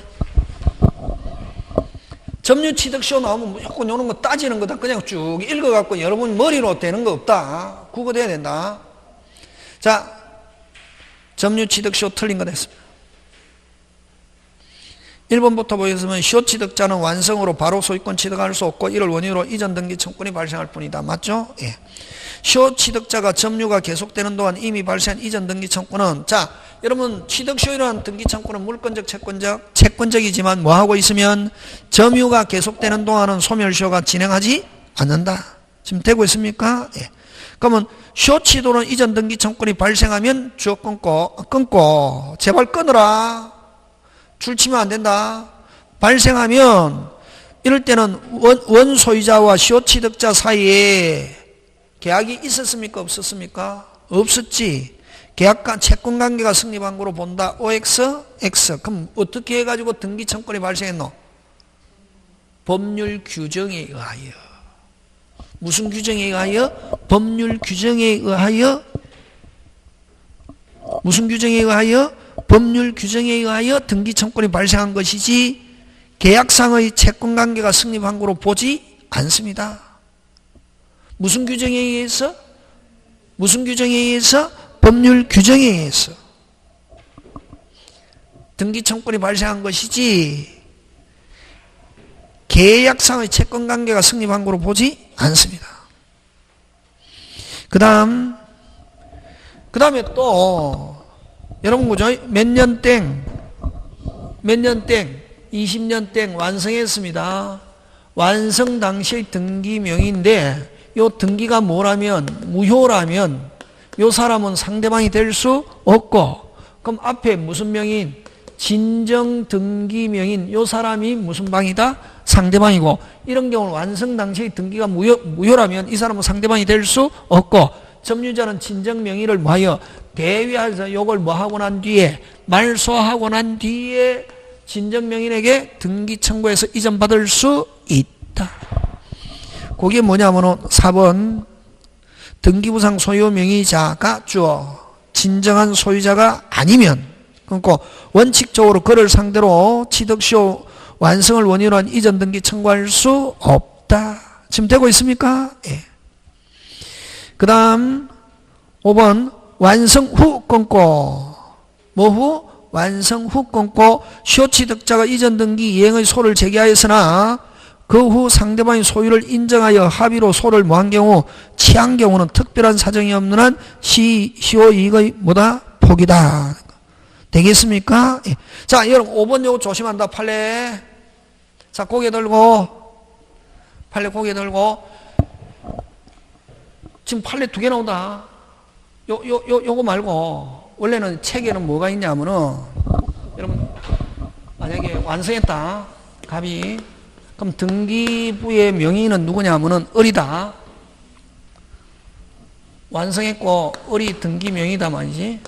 점유취득시효 나오면 무조건 이런 거 따지는 거다. 그냥 쭉 읽어갖고 여러분 머리로 되는 거 없다. 국어 돼야 된다. 자, 점유취득시효 틀린 거 됐습니다. 1번부터 보겠으면 시효취득자는 완성으로 바로 소유권 취득할 수 없고 이를 원인으로 이전 등기 청구권이 발생할 뿐이다. 맞죠? 예. 시효취득자가 점유가 계속되는 동안 이미 발생한 이전 등기 청구는, 자, 여러분 취득시효라는 등기 청구는 물권적, 채권적이지만 뭐하고 있으면 점유가 계속되는 동안은 소멸시효가 진행하지 않는다. 지금 되고 있습니까? 예. 그러면 쇼치도는 이전 등기 청구권이 발생하면 주어 끊고 제발 끊어라. 줄치면 안 된다. 발생하면 이럴 때는 원소유자와 쇼취득자 사이에 계약이 있었습니까? 없었습니까? 없었지. 계약과 채권관계가 성립한 거로 본다. OX, X. 그럼 어떻게 해가지고 등기 청구권이 발생했노? 법률 규정에 의하여. 무슨 규정에 의하여? 법률 규정에 의하여. 무슨 규정에 의하여? 법률 규정에 의하여 등기 청구권이 발생한 것이지 계약상의 채권관계가 성립한 거로 보지 않습니다. 무슨 규정에 의해서? 무슨 규정에 의해서? 법률 규정에 의해서 등기 청구권이 발생한 것이지 계약상의 채권관계가 성립한 거로 보지 않습니다. 그 다음에 또 여러분 그죠? 몇 년 땡 20년 땡 완성했습니다. 완성 당시의 등기명인데 요 등기가 뭐라면 무효라면 요 사람은 상대방이 될 수 없고 그럼 앞에 무슨 명인? 진정 등기명인 요 사람이 무슨 방이다? 상대방이고 이런 경우는 완성 당시의 등기가 무효라면 이 사람은 상대방이 될 수 없고 점유자는 진정명의를 뭐하여 대위해서 요걸 뭐하고 난 뒤에 말소하고 난 뒤에 진정명인에게 등기 청구해서 이전받을 수 있다. 그게 뭐냐면은 4번 등기부상 소유 명의자가 주어 진정한 소유자가 아니면 그러니까 원칙적으로 그를 상대로 취득시효 완성을 원인으로 한 이전 등기 청구할 수 없다. 지금 되고 있습니까? 예. 그 다음 5번 완성 후 끊고 뭐 후? 완성 후 끊고 시효취득자가 이전 등기 이행의 소를 제기하였으나 그 후 상대방의 소유를 인정하여 합의로 소를 뭐한 경우 취한 경우는 특별한 사정이 없는 한 시효이익의 뭐다? 포기다. 되겠습니까? 예. 자 여러분 5번 요거 조심한다. 판례 자 고개 들고 판례 고개 들고 지금 판례 2개 나온다. 요거 말고 원래는 책에는 뭐가 있냐면은 여러분 만약에 완성했다 갑이 그럼 등기부의 명의는 누구냐면은 을이다. 완성했고 을이 등기 명의다 말이지.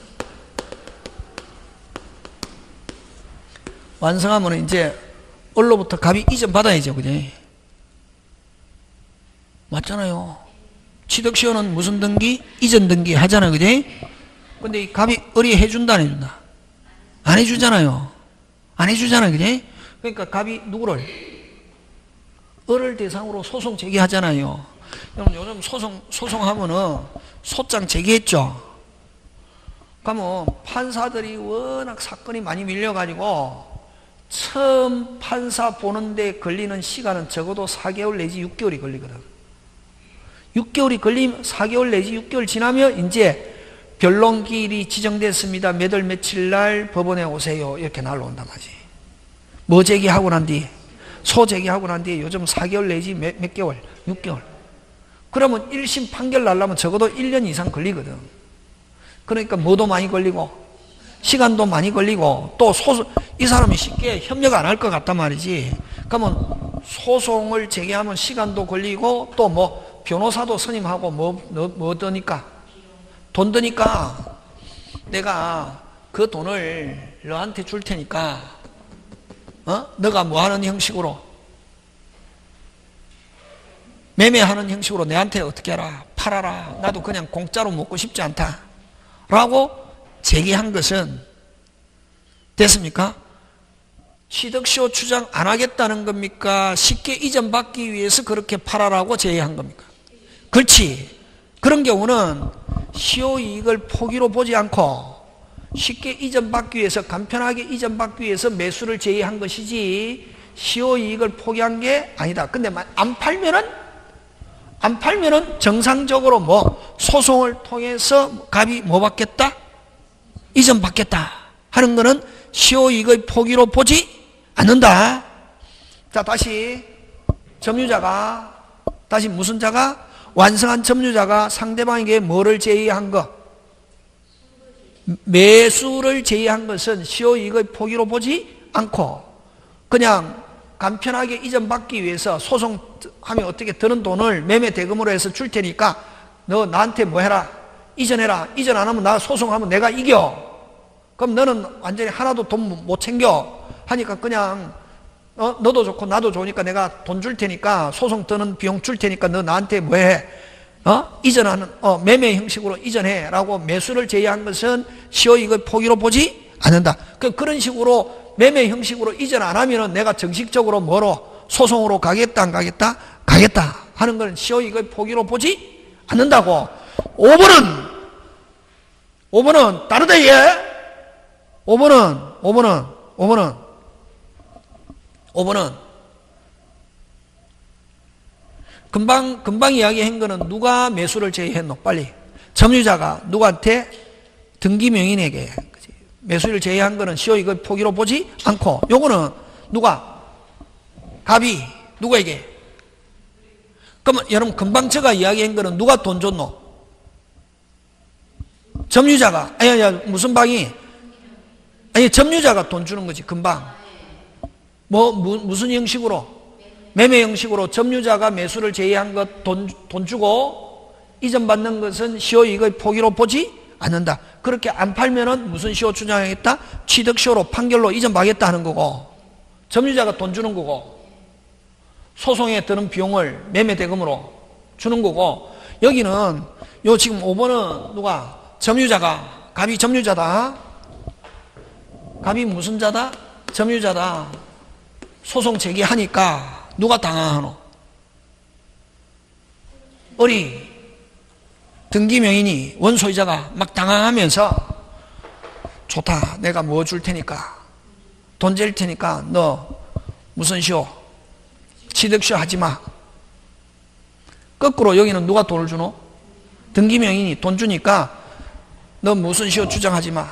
완성하면 이제 을로부터 갑이 이전 받아야죠, 그지? 맞잖아요. 취득시효는 무슨 등기? 이전 등기 하잖아요, 그지? 근데 이 갑이 을이 해준다, 안 해준다? 안 해주잖아요. 안 해주잖아요, 그지? 그러니까 갑이 누구를? 을을 대상으로 소송 제기하잖아요. 여러분 요즘 소송하면은 소장 제기했죠. 그러면 판사들이 워낙 사건이 많이 밀려가지고 처음 판사 보는데 걸리는 시간은 적어도 4개월 내지 6개월이 걸리거든. 6개월이 걸리면 4개월 내지 6개월 지나면 이제 변론기일이 지정됐습니다. 몇 월 며칠 날 법원에 오세요. 이렇게 날라온단 말이지. 뭐 제기하고 난 뒤에 소 제기하고 난 뒤에 요즘 4개월 내지 몇 개월? 6개월. 그러면 1심 판결 날라면 적어도 1년 이상 걸리거든. 그러니까 뭐도 많이 걸리고 시간도 많이 걸리고 또 이 사람이 쉽게 협력 안 할 것 같단 말이지. 그러면 소송을 제기하면 시간도 걸리고 또 뭐 변호사도 선임하고 뭐 드니까 돈 드니까 내가 그 돈을 너한테 줄 테니까 너가 뭐 하는 형식으로 매매하는 형식으로 내한테 어떻게 하라 팔아라. 나도 그냥 공짜로 먹고 싶지 않다 라고 제기한 것은 됐습니까? 취득시효 주장 안 하겠다는 겁니까? 쉽게 이전받기 위해서 그렇게 팔아라고 제의한 겁니까? 그렇지. 그런 경우는 시효이익을 포기로 보지 않고 쉽게 이전받기 위해서 간편하게 이전받기 위해서 매수를 제의한 것이지 시효이익을 포기한 게 아니다. 근데 안 팔면은 정상적으로 뭐 소송을 통해서 갑이 뭐 받겠다? 이전받겠다 하는 거는 시효이익의 포기로 보지 않는다. 자 다시 점유자가 다시 무슨 자가 완성한 점유자가 상대방에게 뭐를 제의한 것? 매수를 제의한 것은 시효이익의 포기로 보지 않고 그냥 간편하게 이전받기 위해서 소송하면 어떻게 드는 돈을 매매 대금으로 해서 줄 테니까 너 나한테 뭐 해라? 이전해라. 이전 안 하면 나 소송하면 내가 이겨. 그럼 너는 완전히 하나도 돈 못 챙겨. 하니까 그냥 너도 좋고 나도 좋으니까 내가 돈 줄 테니까 소송 드는 비용 줄 테니까 너 나한테 뭐 해? 이전하는 매매 형식으로 이전해 라고 매수를 제의한 것은 시효이익의 포기로 보지 않는다. 그런 식으로 매매 형식으로 이전 안 하면은 내가 정식적으로 뭐로 소송으로 가겠다 안 가겠다? 가겠다 하는 건 시효이익의 포기로 보지 않는다고. 5번은 다르다 얘. 5번은 금방 이야기한 거는 누가 매수를 제의했노? 빨리. 점유자가 누구한테? 등기명인에게. 매수를 제의한 거는 시효이익의 포기로 보지 않고, 요거는 누가? 갑이 누구에게? 그러면 여러분 금방 제가 이야기한 거는 누가 돈 줬노? 점유자가. 아니 무슨 방이? 아니 점유자가 돈 주는 거지. 금방. 무슨 형식으로? 매매 형식으로 점유자가 매수를 제의한 것 돈 주고 이전 받는 것은 시효이익의 포기로 보지 않는다. 그렇게 안 팔면은 무슨 시효 주장하겠다? 취득시효로 판결로 이전 받겠다 하는 거고, 점유자가 돈 주는 거고, 소송에 드는 비용을 매매 대금으로 주는 거고, 여기는 요 지금 5번은 누가? 점유자가. 갑이 점유자다. 갑이 무슨 자다? 점유자다. 소송 제기하니까 누가 당황하노? 우리 등기명인이 원소유자가 막 당황하면서 좋다. 내가 뭐 줄 테니까 돈 질 테니까 너 무슨 시효? 취득시효 하지 마. 거꾸로 여기는 누가 돈을 주노? 등기명인이 돈 주니까 너 무슨 시효 주장하지 마.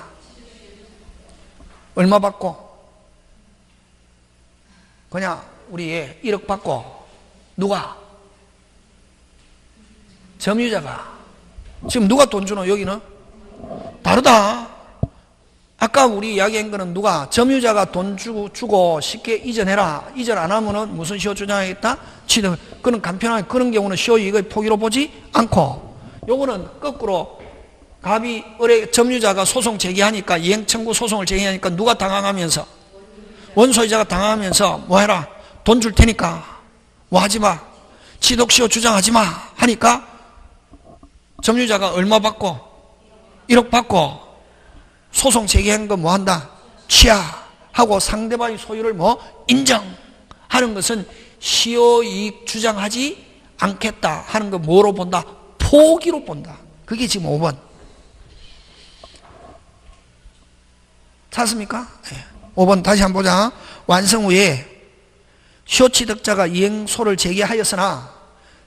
얼마 받고? 그냥 우리 애 1억 받고. 누가? 점유자가. 지금 누가 돈 주노? 여기는? 다르다. 아까 우리 이야기한 거는 누가? 점유자가 돈 주고 쉽게 이전해라. 이전 안 하면은 무슨 시효 주장하겠다? 취득. 그런 간편하게 그런 경우는 시효이익의 포기로 보지 않고, 요거는 거꾸로 갑이 점유자가 소송 제기하니까, 이행 청구 소송을 제기하니까 누가 당황하면서? 원소유자가 당황하면서 뭐 해라? 돈 줄 테니까 뭐 하지 마. 취득시효 주장하지 마. 하니까 점유자가 얼마 받고? 1억 받고 소송 제기한 거 뭐 한다? 취하하고 상대방의 소유를 뭐 인정하는 것은 시효이익 주장하지 않겠다 하는 거 뭐로 본다? 포기로 본다. 그게 지금 5번. 찾습니까? 네. 5번 다시 한번 보자. 완성 후에 시효취득자가 이행소를 제기하였으나,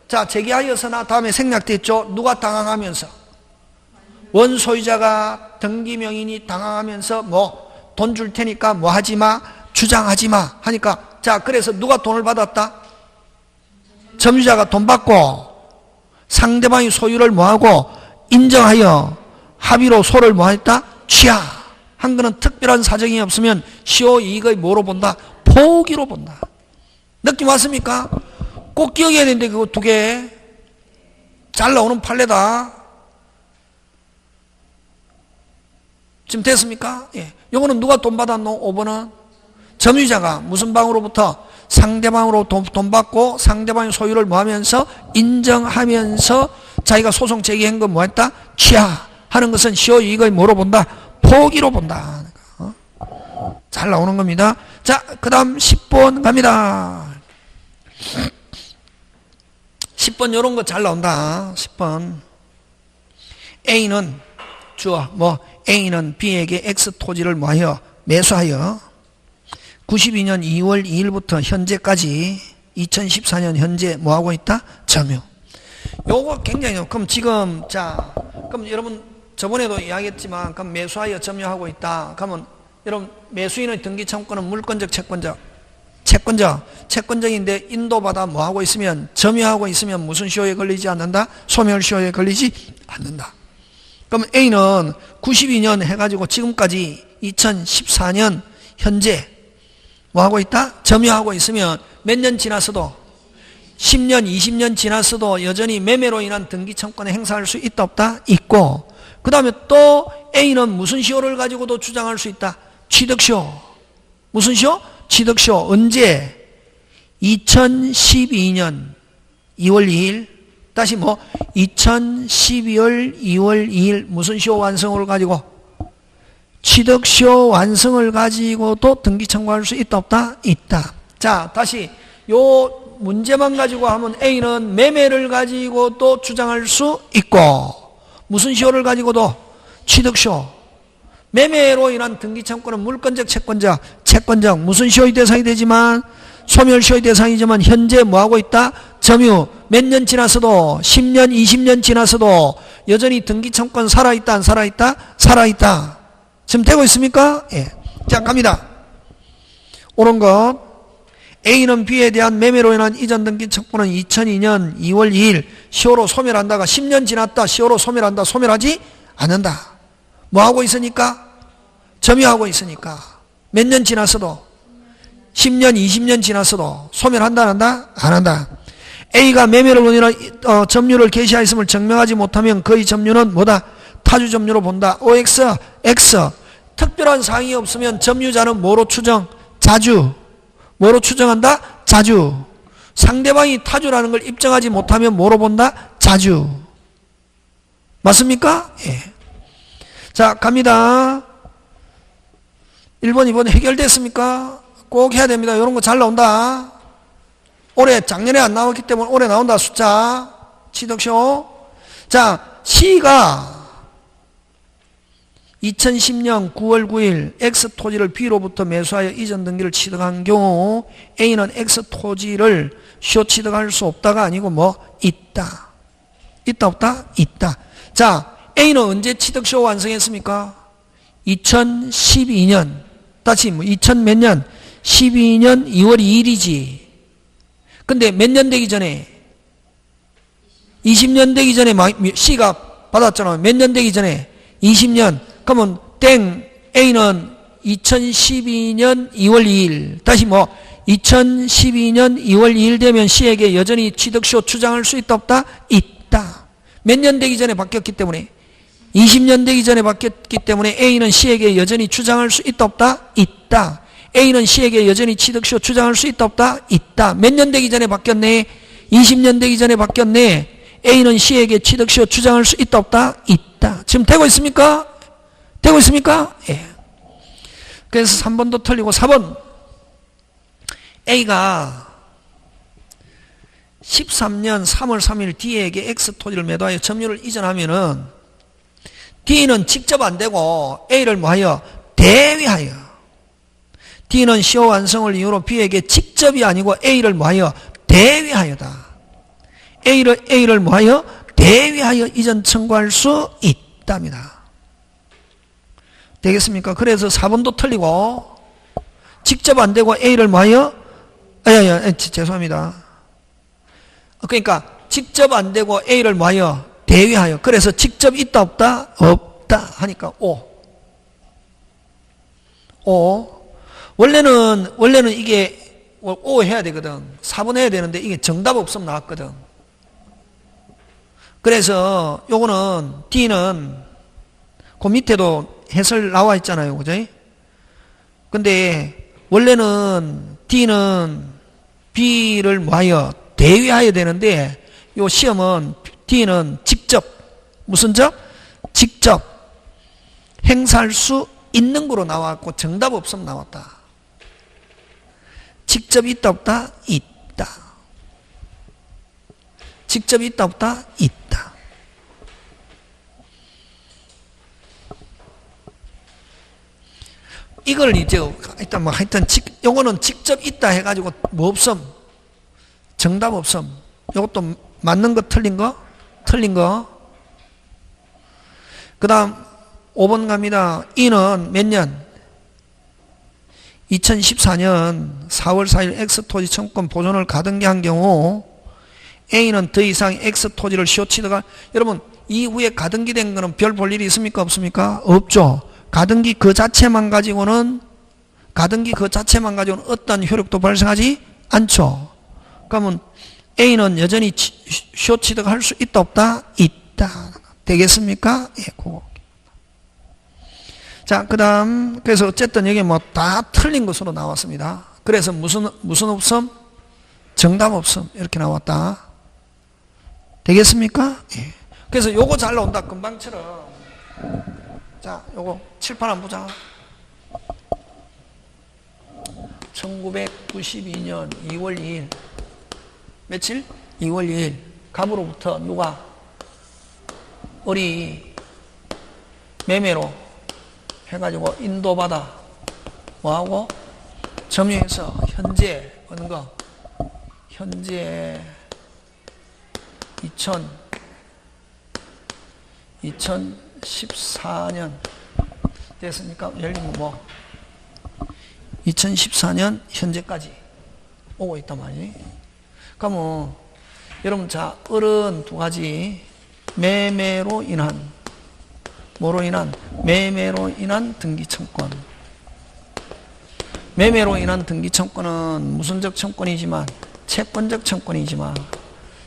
자, 제기하였으나 다음에 생략됐죠. 누가 당황하면서? 원소유자가, 등기명인이 당황하면서 뭐 돈 줄 테니까 뭐 하지 마, 주장하지 마 하니까, 자, 그래서 누가 돈을 받았다? 점유자가 돈 받고 상대방의 소유를 뭐하고 인정하여 합의로 소를 뭐했다? 취하한 거는 특별한 사정이 없으면 시효이익의 뭐로 본다? 포기로 본다. 느낌 왔습니까? 꼭 기억해야 되는데 그거 두 개. 잘 나오는 판례다. 지금 됐습니까? 예. 요거는 누가 돈 받았노? 5번은 점유자가 무슨 방으로부터? 상대방으로 돈 받고 상대방의 소유를 뭐 하면서? 인정하면서 자기가 소송 제기한 거 뭐 했다? 취하하는 것은 시효이익의 뭐로 본다? 포기로 본다. 잘 나오는 겁니다. 자, 그 다음 10번 갑니다. 10번 요런 거 잘 나온다. 10번. A는 주어, A는 B에게 X 토지를 뭐하여? 매수하여 92년 2월 2일부터 현재까지 2014년 현재 뭐하고 있다? 점유. 요거 굉장히, 그럼 지금, 자, 그럼 여러분 저번에도 이야기했지만, 그럼 매수하여 점유하고 있다. 그러면 여러분 매수인의 등기청구는 물권적, 채권적? 채권적인데 인도받아 뭐 하고 있으면 점유하고 있으면 무슨 시효에 걸리지 않는다? 소멸시효에 걸리지 않는다. 그럼 A는 92년 해가지고 지금까지 2014년 현재 뭐 하고 있다? 점유하고 있으면 몇 년 지났어도 10년, 20년 지났어도 여전히 매매로 인한 등기청권을 행사할 수 있다 없다? 있고, 그 다음에 또 A는 무슨 시효를 가지고도 주장할 수 있다? 취득시효. 무슨 시효? 취득시효. 언제? 2012년 2월 2일 다시 뭐 2012월 2월 2일 무슨 시효 완성을 가지고? 취득시효 완성을 가지고도 등기 청구할 수 있다 없다? 있다. 자, 다시 요 문제만 가지고 하면 A는 매매를 가지고도 주장할 수 있고, 무슨 시효를 가지고도? 취득시효. 매매로 인한 등기 청구는 물권적, 채권적 무슨 시효의 대상이 되지만 소멸시효의 대상이지만 현재 뭐 하고 있다? 점유. 몇 년 지났어도 10년, 20년 지났어도 여전히 등기 청구권 살아있다 안 살아있다? 살아있다. 지금 되고 있습니까? 예. 자, 갑니다. 옳은 것. A는 B에 대한 매매로 인한 이전 등기 청구는 2002년 2월 2일 시효로 소멸한다가 10년 지났다 시효로 소멸한다. 소멸하지 않는다. 뭐 하고 있으니까? 점유하고 있으니까. 몇 년 지났어도 10년 20년 지났어도 소멸한다 안 한다? 안 한다. A가 매매를 원인한 점유를 개시하였음을 증명하지 못하면 그의 점유는 뭐다? 타주 점유로 본다. OX, X. 특별한 사항이 없으면 점유자는 뭐로 추정? 자주. 뭐로 추정한다? 자주. 상대방이 타주라는 걸 입증하지 못하면 뭐로 본다? 자주. 맞습니까? 예. 자, 갑니다. 1번, 2번 해결됐습니까? 꼭 해야 됩니다. 이런 거 잘 나온다. 올해, 작년에 안 나왔기 때문에 올해 나온다. 숫자. 취득시효. 자, C가 2010년 9월 9일 X토지를 B로부터 매수하여 이전 등기를 취득한 경우 A는 X토지를 시효 취득할 수 없다가 아니고 뭐? 있다. 있다 없다? 있다. 자, A는 언제 취득시효 완성했습니까? 2012년 다시 뭐 2000 몇 년? 12년 2월 2일이지. 근데 몇 년 되기 전에? 20년 되기 전에 C가 받았잖아. 몇 년 되기 전에? 20년. 그러면 땡 A는 2012년 2월 2일 다시 뭐 2012년 2월 2일 되면 C에게 여전히 취득시효 주장할 수 있다 없다? 있다. 몇 년 되기 전에 바뀌었기 때문에 20년 되기 전에 바뀌었기 때문에 A는 C에게 여전히 주장할 수 있다 없다? 있다. A는 C에게 여전히 취득시효 주장할 수 있다 없다? 있다. 몇 년 되기 전에 바뀌었네? 20년 되기 전에 바뀌었네. A는 C에게 취득시효 주장할 수 있다 없다? 있다. 지금 되고 있습니까? 되고 있습니까? 예. 그래서 3번도 틀리고 4번 A가 13년 3월 3일 D에게 X토지를 매도하여 점유를 이전하면은 D는 직접 안 되고 A를 뭐하여? 대위하여. D는 시효 완성을 이유로 B에게 직접이 아니고 A를 뭐하여? 대위하여다. A를 뭐하여? 대위하여 이전 청구할 수 있답니다. 되겠습니까? 그래서 4번도 틀리고 직접 안 되고 A를 뭐하여? 죄송합니다. 그러니까 직접 안 되고 A를 뭐하여? 대위하여. 그래서 직접 있다 없다? 없다 하니까 O. 원래는 이게 O 해야 되거든. 4번 해야 되는데 이게 정답 없으면 나왔거든. 그래서 요거는 D는 그 밑에도 해설 나와 있잖아요. 그죠? 근데 원래는 D는 B를 뭐하여? 대위하여야 되는데 요 시험은 D는 직접 무슨 적? 직접 행사할 수 있는 거로 나왔고 정답 없으면 나왔다. 직접 있다 없다? 있다. 직접 있다 없다? 있다. 이걸 이제 일단 뭐 하여튼 요거는 직접 있다 해가지고 뭐 없음? 정답 없음. 요것도 맞는 거 틀린 거? 틀린 거. 그 다음 5번 갑니다. E는 몇 년? 2014년 4월 4일 X토지 청권 보존을 가등기 한 경우 A는 더 이상 X토지를 시효취득할, 여러분 이후에 가등기 된 거는 별 볼 일이 있습니까 없습니까? 없죠. 가등기 그 자체만 가지고는 어떤 효력도 발생하지 않죠. 그러면 A는 여전히 시효취득할 수 있다 없다? 있다. 되겠습니까? 예, 그거. 자, 그 다음, 그래서 어쨌든 여기 뭐 다 틀린 것으로 나왔습니다. 그래서 무슨 없음? 정답 없음. 이렇게 나왔다. 되겠습니까? 예. 그래서 요거 잘 나온다. 금방처럼. 자, 요거 칠판 한번 보자. 1992년 2월 2일. 며칠? 2월 2일. 갑으로부터 누가? 을이 매매로 해가지고 인도받아 뭐하고? 점유해서 현재 어느 거? 현재 2014년 됐습니까? 예를 들면 뭐 2014년 현재까지 오고 있단 말이지. 그러면 여러분 자, 을은 두 가지 매매로 인한 뭐로 인한? 매매로 인한 등기청권. 매매로 인한 등기청권은 무슨적 청권이지만 채권적 청권이지만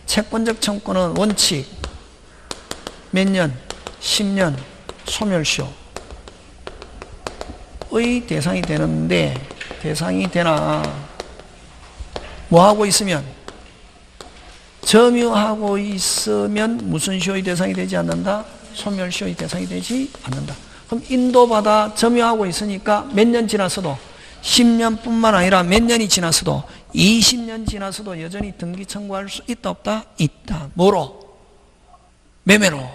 채권적 청권은 원칙 몇 년? 10년 소멸시효 의 대상이 되는데 대상이 되나 뭐하고 있으면 점유하고 있으면 무슨 시효의 대상이 되지 않는다? 소멸시효의 대상이 되지 않는다. 그럼 인도받아 점유하고 있으니까 몇 년 지났어도 10년뿐만 아니라 몇 년이 지났어도 20년 지났어도 여전히 등기 청구할 수 있다 없다? 있다. 뭐로? 매매로.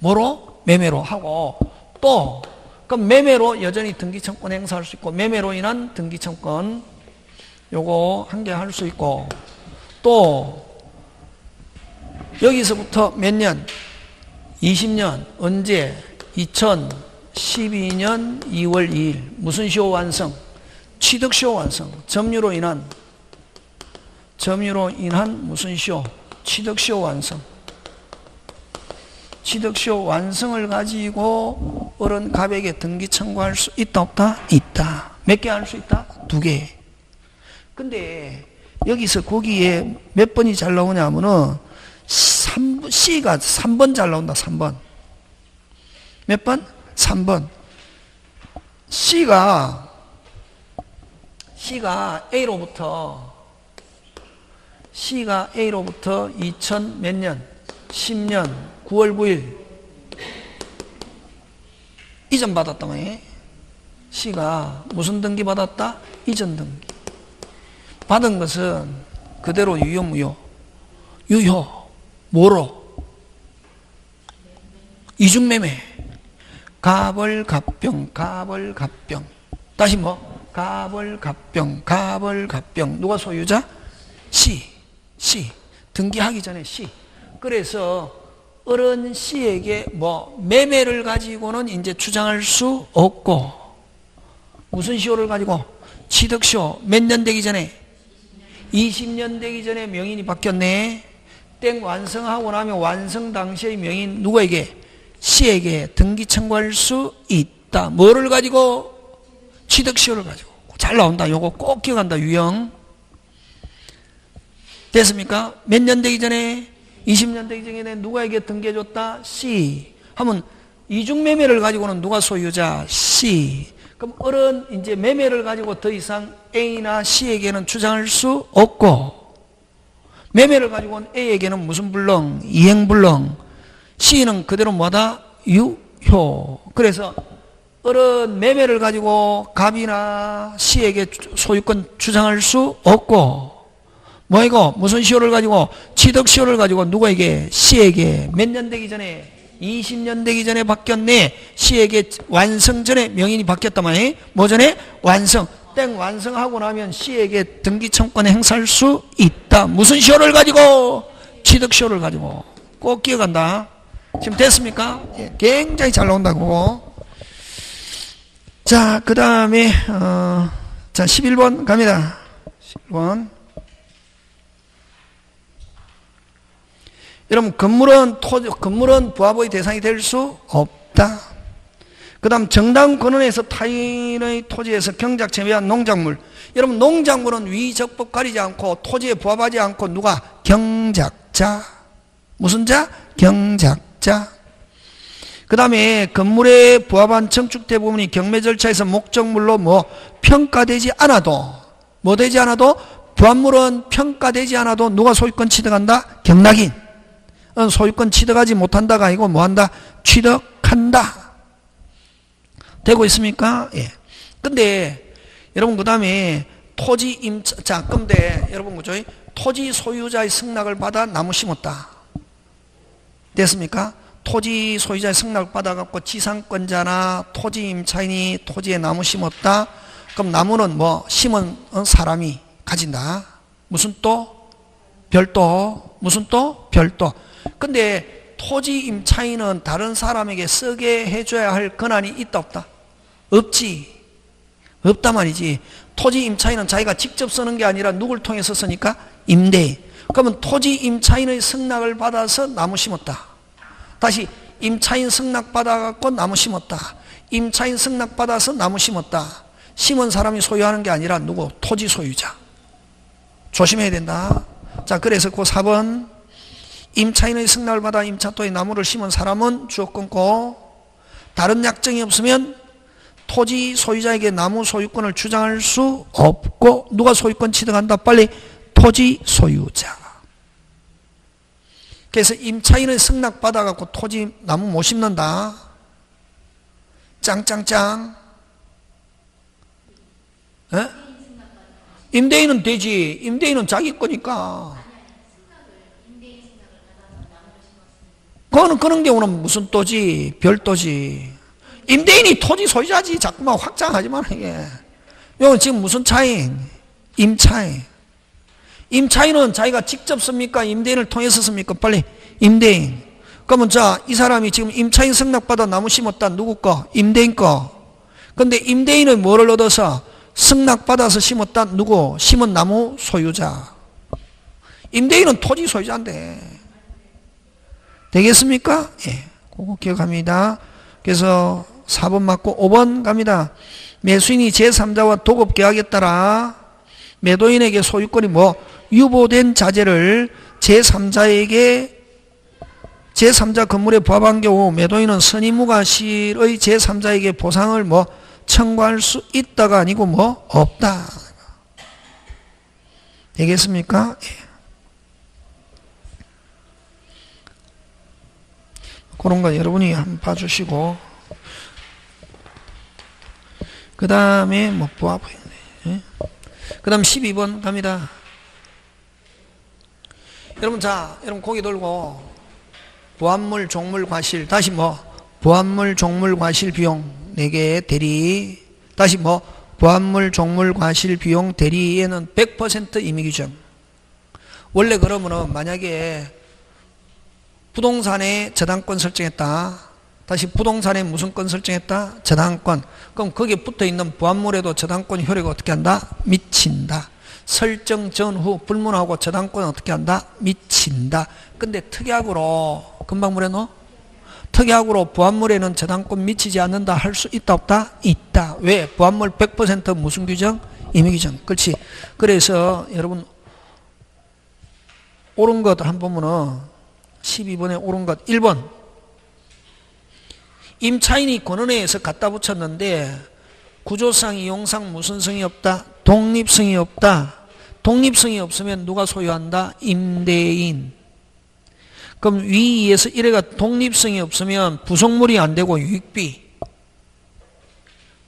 뭐로? 매매로 하고 또 그럼 매매로 여전히 등기 청권 행사할 수 있고 매매로 인한 등기 청권 요거 한 개 할 수 있고 또 여기서부터 몇 년? 20년 언제? 2012년 2월 2일 무슨 시효 완성? 취득시효 완성. 점유로 인한 무슨 시효? 취득시효 완성. 취득시효 완성을 가지고 을은 갑에게 등기 청구할 수 있다 없다? 있다. 몇 개 할 수 있다? 2개. 근데 여기서 거기에 몇 번이 잘 나오냐 하면은 C가 3번 잘 나온다. 3번. 몇 번? 3번. C가 A로부터 2000 몇 년? 10년 9월 9일 이전 받았다 말이에요. C가 무슨 등기 받았다? 이전 등기. 받은 것은 그대로 유효 무효? 유효. 뭐로? 이중매매. 갑을갑병. 다시 뭐? 갑을갑병. 누가 소유자? C. 등기하기 전에 C. 그래서 을은 C에게 뭐 매매를 가지고는 이제 주장할 수 없고 무슨 시효를 가지고? 취득시효. 몇 년 되기 전에? 20년 되기 전에 명인이 바뀌었네. 땡 완성하고 나면 완성 당시의 명인 누구에게? C에게 등기 청구할 수 있다. 뭐를 가지고? 취득시효를 가지고. 잘 나온다. 요거 꼭 기억한다. 유형. 됐습니까? 몇 년 되기 전에? 20년 되기 전에 누구에게 등기해줬다? C. 하면 이중매매를 가지고는 누가 소유자? C. 그럼 을은 이제 매매를 가지고 더 이상 A나 C에게는 주장할 수 없고 매매를 가지고는 A에게는 무슨 불능? 이행불능. C는 그대로 뭐다? 유효. 그래서 을은 매매를 가지고 갑이나 C에게 소유권 주장할 수 없고 뭐 이거? 무슨 시효를 가지고? 취득시효를 가지고 누구에게? C에게. 몇 년 되기 전에? 20년 되기 전에 바뀌었네. C에게 완성 전에 명인이 바뀌었단 말이에요. 뭐 전에? 완성. 땡 완성하고 나면 C에게 등기청권에 행사할 수 있다. 무슨 시효를 가지고? 취득시효를 가지고. 꼭 기억한다. 지금 됐습니까? 예, 굉장히 잘 나온다고. 자, 그 다음에 자, 11번 갑니다. 11번. 여러분, 건물은 부합의 대상이 될 수 없다. 그 다음, 정당 권한에서 타인의 토지에서 경작 재배한 농작물. 여러분, 농작물은 위적법 가리지 않고 토지에 부합하지 않고 누가? 경작자. 무슨 자? 경작자. 그 다음에 건물에 부합한 청축 대부분이 경매 절차에서 목적물로 평가되지 않아도, 되지 않아도, 부합물은 평가되지 않아도 누가 소유권 취득한다? 경락인. 소유권 취득하지 못한다가 아니고 뭐한다? 취득한다. 되고 있습니까? 예. 근데 여러분, 그 다음에 토지 임차, 자, 근데 여러분 그죠? 토지 소유자의 승낙을 받아 나무 심었다. 됐습니까? 토지 소유자의 승낙을 받아갖고 지상권자나 토지 임차인이 토지에 나무 심었다. 그럼 나무는 심은 사람이 가진다. 무슨 또? 별도. 무슨 또? 별도. 근데 토지 임차인은 다른 사람에게 쓰게 해줘야 할 권한이 있다 없다? 없지. 없단 말이지. 토지 임차인은 자기가 직접 쓰는 게 아니라 누굴 통해서 쓰니까? 임대인. 그러면 토지 임차인의 승낙을 받아서 나무 심었다. 다시 임차인 승낙 받아갖고 나무 심었다. 임차인 승낙 받아서 나무 심었다. 심은 사람이 소유하는 게 아니라 누구? 토지 소유자. 조심해야 된다. 자, 그래서 그 4번. 임차인의 승낙을 받아 임차토에 나무를 심은 사람은 주거권고, 다른 약정이 없으면 토지 소유자에게 나무 소유권을 주장할 수 없고, 누가 소유권 취득한다? 빨리 토지 소유자. 그래서 임차인의 승낙 받아갖고 토지 나무 못 심는다. 짱짱짱. 에? 임대인은 되지. 임대인은 자기 거니까. 그런 경우는 무슨 또지? 별도지. 임대인이 토지 소유자지. 자꾸만 확장하지 마라, 이게. 이건 지금 무슨 차이? 임차인. 임차인은 자기가 직접 씁니까? 임대인을 통해서 씁니까? 빨리. 임대인. 그러면 자, 이 사람이 지금 임차인 승낙받아 나무 심었다. 누구 거? 임대인 거. 근데 임대인은 뭐를 얻어서? 승낙받아서 심었다. 누구? 심은 나무 소유자. 임대인은 토지 소유자인데. 되겠습니까? 예. 그거 기억합니다. 그래서 4번 맞고 5번 갑니다. 매수인이 제3자와 도급계약에 따라 매도인에게 소유권이 유보된 자재를 제3자에게 제3자 건물에 부합한 경우 매도인은 선의무과실의 제3자에게 보상을 청구할 수 있다가 아니고 없다. 되겠습니까? 예. 그런 거 여러분이 한번 봐주시고, 그 다음에 부합. 그 다음 12번 갑니다. 여러분, 자, 여러분 고개 돌고, 부합물, 종물, 과실. 다시 부합물, 종물, 과실 비용 4개 대리. 다시 부합물, 종물, 과실 비용 대리에는 100% 임의규정. 원래 그러면은 만약에 부동산에 저당권 설정했다. 다시 부동산에 무슨 권 설정했다? 저당권. 그럼 거기에 붙어있는 부합물에도 저당권 효력이 어떻게 한다? 미친다. 설정 전후 불문하고 저당권 어떻게 한다? 미친다. 근데 특약으로 금방 뭐래노? 특약으로 부합물에는 저당권 미치지 않는다 할 수 있다 없다? 있다. 왜? 부합물 100% 무슨 규정? 임의규정. 그렇지. 그래서 여러분 옳은 것 한번 보면은 12번에 옳은 것 1번. 임차인이 권은회에서 갖다 붙였는데 구조상 이용상 무슨 성이 없다? 독립성이 없다. 독립성이 없으면 누가 소유한다? 임대인. 그럼 위에서 이래가 독립성이 없으면 부속물이 안 되고 유익비.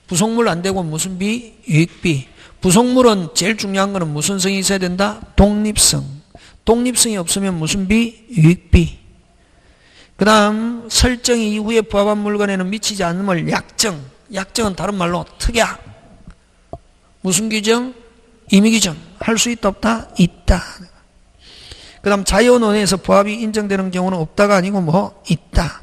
부속물 안 되고 무슨 비? 유익비. 부속물은 제일 중요한 거는 무슨 성이 있어야 된다? 독립성. 독립성이 없으면 무슨 비? 유익비. 그 다음 설정 이후에 부합한 물건에는 미치지 않음을 약정. 약정은 다른 말로 특약. 무슨 규정? 임의규정. 할 수 있다 없다? 있다. 그 다음 자연원에서 부합이 인정되는 경우는 없다가 아니고 있다.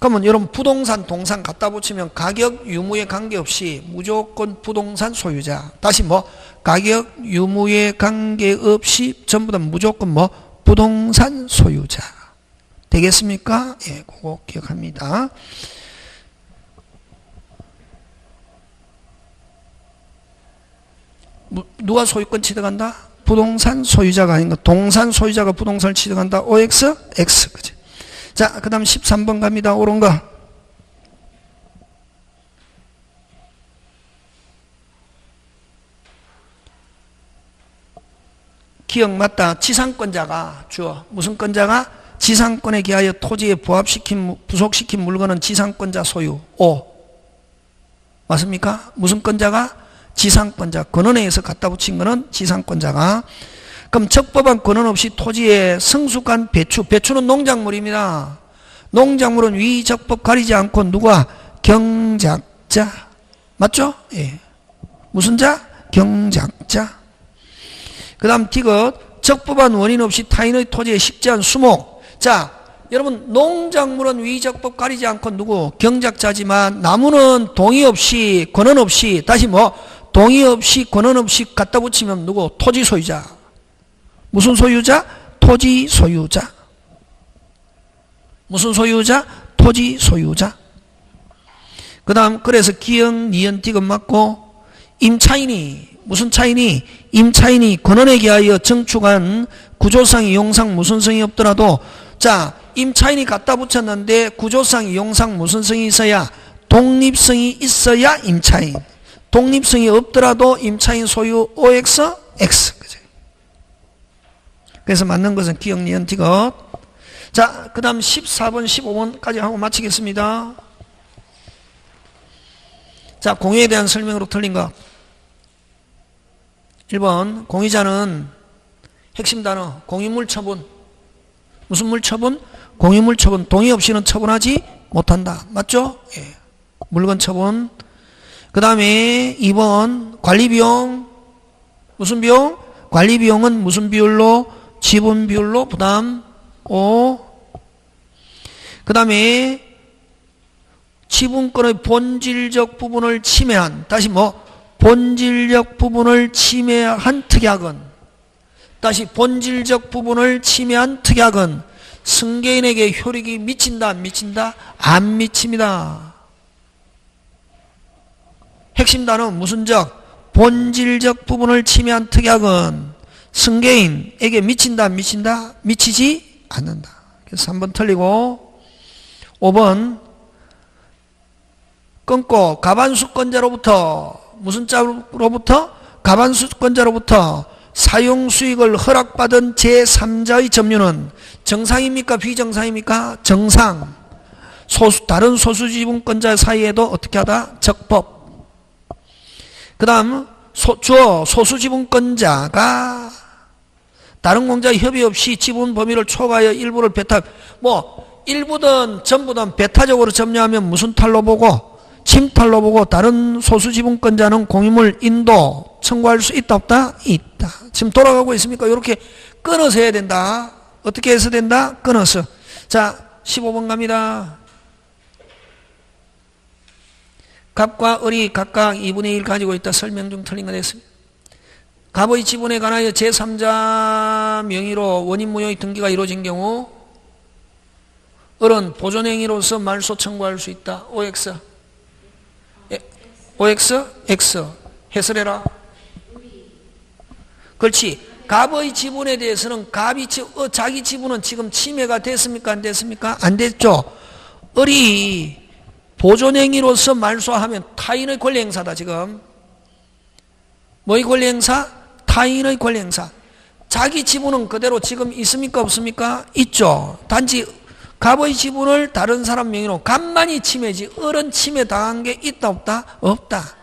그러면 여러분 부동산 동산 갖다 붙이면 가격 유무에 관계없이 무조건 부동산 소유자. 다시 뭐 가격 유무에 관계없이 전부 다 무조건 뭐 부동산 소유자. 되겠습니까? 예, 그거 기억합니다. 누가 소유권 취득한다? 부동산 소유자가 아닌가? 동산 소유자가 부동산을 취득한다. OX? X. 그치? 자, 그 다음 13번 갑니다. 옳은 거. 기억 맞다. 지상권자가 주어. 무슨 권자가? 지상권에 기하여 토지에 부속시킨 물건은 지상권자 소유. O. 맞습니까? 무슨 권자가? 지상권자. 권한에 의해서 갖다 붙인 거는 지상권자가. 그럼 적법한 권한 없이 토지에 성숙한 배추. 배추는 농작물입니다. 농작물은 위적법 가리지 않고 누가? 경작자. 맞죠? 예. 무슨 자? 경작자. 그 다음 디귿. 적법한 원인 없이 타인의 토지에 식재한 수목. 자, 여러분 농작물은 위적법 가리지 않고 누구? 경작자지만 나무는 동의 없이 권한 없이 다시 뭐? 동의 없이 권한 없이 갖다 붙이면 누구? 토지 소유자. 무슨 소유자? 토지 소유자. 무슨 소유자? 토지 소유자. 그 다음 그래서 기역, 니은, 디귿 맞고 임차인이 무슨 차인이? 임차인이 권한에 기하여 증축한 구조상 이용상 무슨성이 없더라도 자 임차인이 갖다 붙였는데 구조상 이용상 무슨성이 있어야? 독립성이 있어야 임차인. 독립성이 없더라도 임차인 소유 OX, X. 그래서 맞는 것은 기역, 니은, 디귿. 자, 그 다음 14번, 15번까지 하고 마치겠습니다. 자, 공유에 대한 설명으로 틀린 것. 1번, 공유자는 핵심 단어, 공유물 처분. 무슨 물 처분? 공유물 처분. 동의 없이는 처분하지 못한다. 맞죠? 예. 물건 처분. 그 다음에 2번, 관리비용. 무슨 비용? 관리비용은 무슨 비율로? 지분 비율로 부담 5. 그 다음에 지분권의 본질적 부분을 침해한 다시 뭐 본질적 부분을 침해한 특약은 다시 본질적 부분을 침해한 특약은 승계인에게 효력이 미친다 안 미친다? 안 미칩니다. 핵심 단어 무슨 적? 본질적 부분을 침해한 특약은 승계인에게 미친다 안 미친다? 미치지 않는다. 그래서 3번 틀리고 5번 끊고 가반수권자로부터 무슨 자로부터? 가반수권자로부터 사용수익을 허락받은 제3자의 점유는 정상입니까? 비정상입니까? 정상. 다른 소수지분권자 사이에도 어떻게 하다? 적법. 그 다음 주어 소수지분권자가 다른 공자와 협의 없이 지분 범위를 초과하여 일부를 배타 뭐 일부든 전부든 배타적으로 점유하면 무슨 탈로 보고? 침탈로 보고 다른 소수지분권자는 공유물 인도 청구할 수 있다 없다? 있다. 지금 돌아가고 있습니까? 이렇게 끊어서 해야 된다. 어떻게 해서 된다? 끊어서. 자 15번 갑니다. 갑과 을이 각각 2분의 1 가지고 있다. 설명 중 틀린 거 됐습니다. 갑의 지분에 관하여 제3자 명의로 원인무효의 등기가 이루어진 경우 을은 보존행위로서 말소 청구할 수 있다. OX OX X 해설해라. 그렇지. 갑의 지분에 대해서는 갑이 자기 지분은 지금 침해가 됐습니까? 안 됐습니까? 안 됐죠. 을이 보존행위로서 말소하면 타인의 권리행사다. 지금 뭐의 권리행사? 타인의 권리행사. 자기 지분은 그대로 지금 있습니까? 없습니까? 있죠. 단지 갑의 지분을 다른 사람 명의로 갑만이 침해지 을은 침해 당한 게 있다 없다? 없다.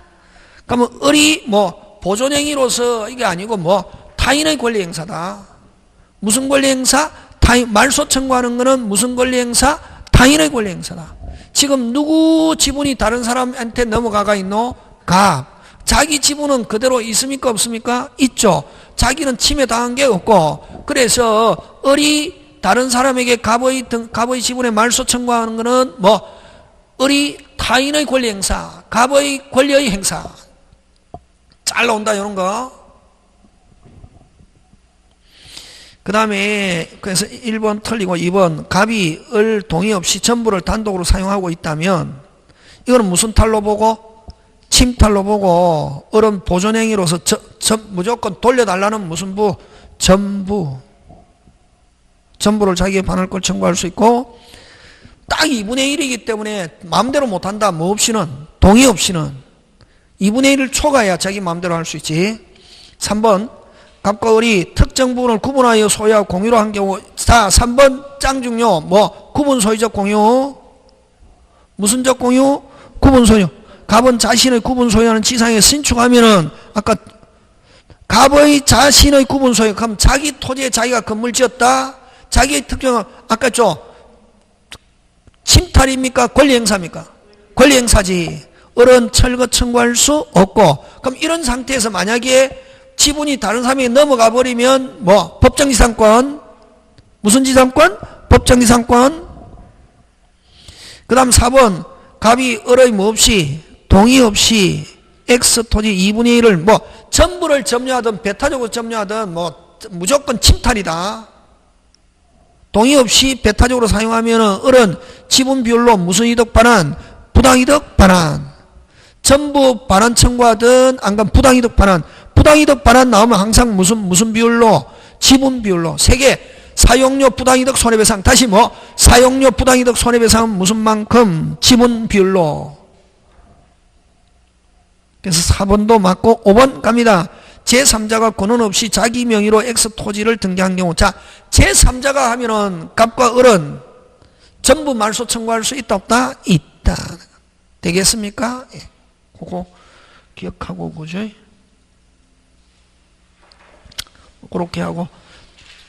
그러면 을이 뭐 보존행위로서 이게 아니고 뭐 타인의 권리행사다. 무슨 권리행사? 말소 청구하는 거는 무슨 권리행사? 타인의 권리행사다. 지금 누구 지분이 다른 사람한테 넘어가가 있노? 갑. 자기 지분은 그대로 있습니까? 없습니까? 있죠. 자기는 침해 당한 게 없고 그래서 을이 다른 사람에게 갑의 지분의 말소 청구하는 것은 뭐 을이 타인의 권리 행사, 갑의 권리의 행사. 잘 나온다 이런 거. 그 다음에 그래서 1번 틀리고 2번 갑이 을 동의 없이 전부를 단독으로 사용하고 있다면 이거는 무슨 탈로 보고? 침탈로 보고 을은 보존행위로서 무조건 돌려달라는 무슨 부? 전부. 전부를 자기의 반할 걸 청구할 수 있고 딱 2분의 1이기 때문에 마음대로 못한다. 뭐 없이는 동의 없이는 2분의 1을 초과해야 자기 마음대로 할 수 있지. 3번 갑과 을이 특정 부분을 구분하여 소유하고 공유로 한 경우. 자, 3번 짱중요 뭐 구분 소유적 공유. 무슨적 공유? 구분 소유. 갑은 자신의 구분 소유하는 지상에 신축하면은 아까 갑의 자신의 구분 소유. 그럼 자기 토지에 자기가 건물 지었다. 자기의 특정은 아까 침탈입니까? 권리 행사입니까? 권리 행사지. 을은 철거 청구할 수 없고. 그럼 이런 상태에서 만약에 지분이 다른 사람에게 넘어가 버리면 뭐 법정지상권. 무슨 지상권? 법정지상권. 그 다음 4번 갑이 을의 뭐 없이 동의 없이 X 토지 2분의 1을 뭐 전부를 점유하든 배타적으로 점유하든 뭐 무조건 침탈이다. 동의 없이 배타적으로 사용하면 을은 지분 비율로 무슨 이득 반환? 부당이득 반환. 전부 반환 청구하든 안 그러면 부당이득 반환. 부당이득 반환 나오면 항상 무슨 비율로? 지분 비율로. 3개. 사용료 부당이득 손해배상. 다시 뭐? 사용료 부당이득 손해배상은 무슨 만큼? 지분 비율로. 그래서 4번도 맞고 5번 갑니다. 제3자가 권한 없이 자기 명의로 X 토지를 등기한 경우. 자, 제3자가 하면은 갑과 을은 전부 말소 청구할 수 있다 없다? 있다. 되겠습니까? 예. 그거 기억하고 그죠? 그렇게 하고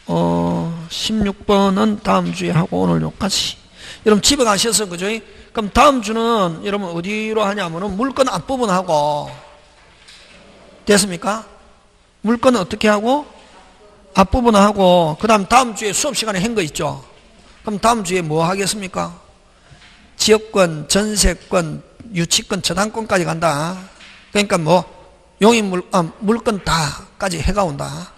16번은 다음 주에 하고 오늘 여기까지. 여러분 집에 가셔서 그죠? 그럼 다음 주는 여러분 어디로 하냐면은 물건 앞부분하고 됐습니까? 물건은 어떻게 하고? 앞부분을 하고 그 다음 주에 수업 시간에 한 거 있죠? 그럼 다음 주에 뭐 하겠습니까? 지역권, 전세권, 유치권, 저당권까지 간다. 그러니까 뭐 물건 다까지 해가 온다.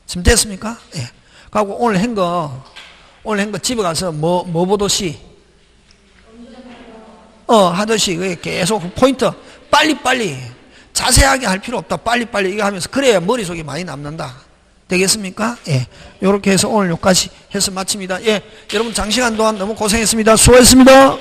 지금 됐습니까? 예. 그리고 오늘 한 거 집에 가서 뭐 보듯이 하듯이 계속 포인트 빨리빨리 자세하게 할 필요 없다. 빨리빨리 이거 하면서 그래야 머릿속에 많이 남는다. 되겠습니까? 예. 요렇게 해서 오늘 여기까지 해서 마칩니다. 예. 여러분 장시간 동안 너무 고생했습니다. 수고했습니다.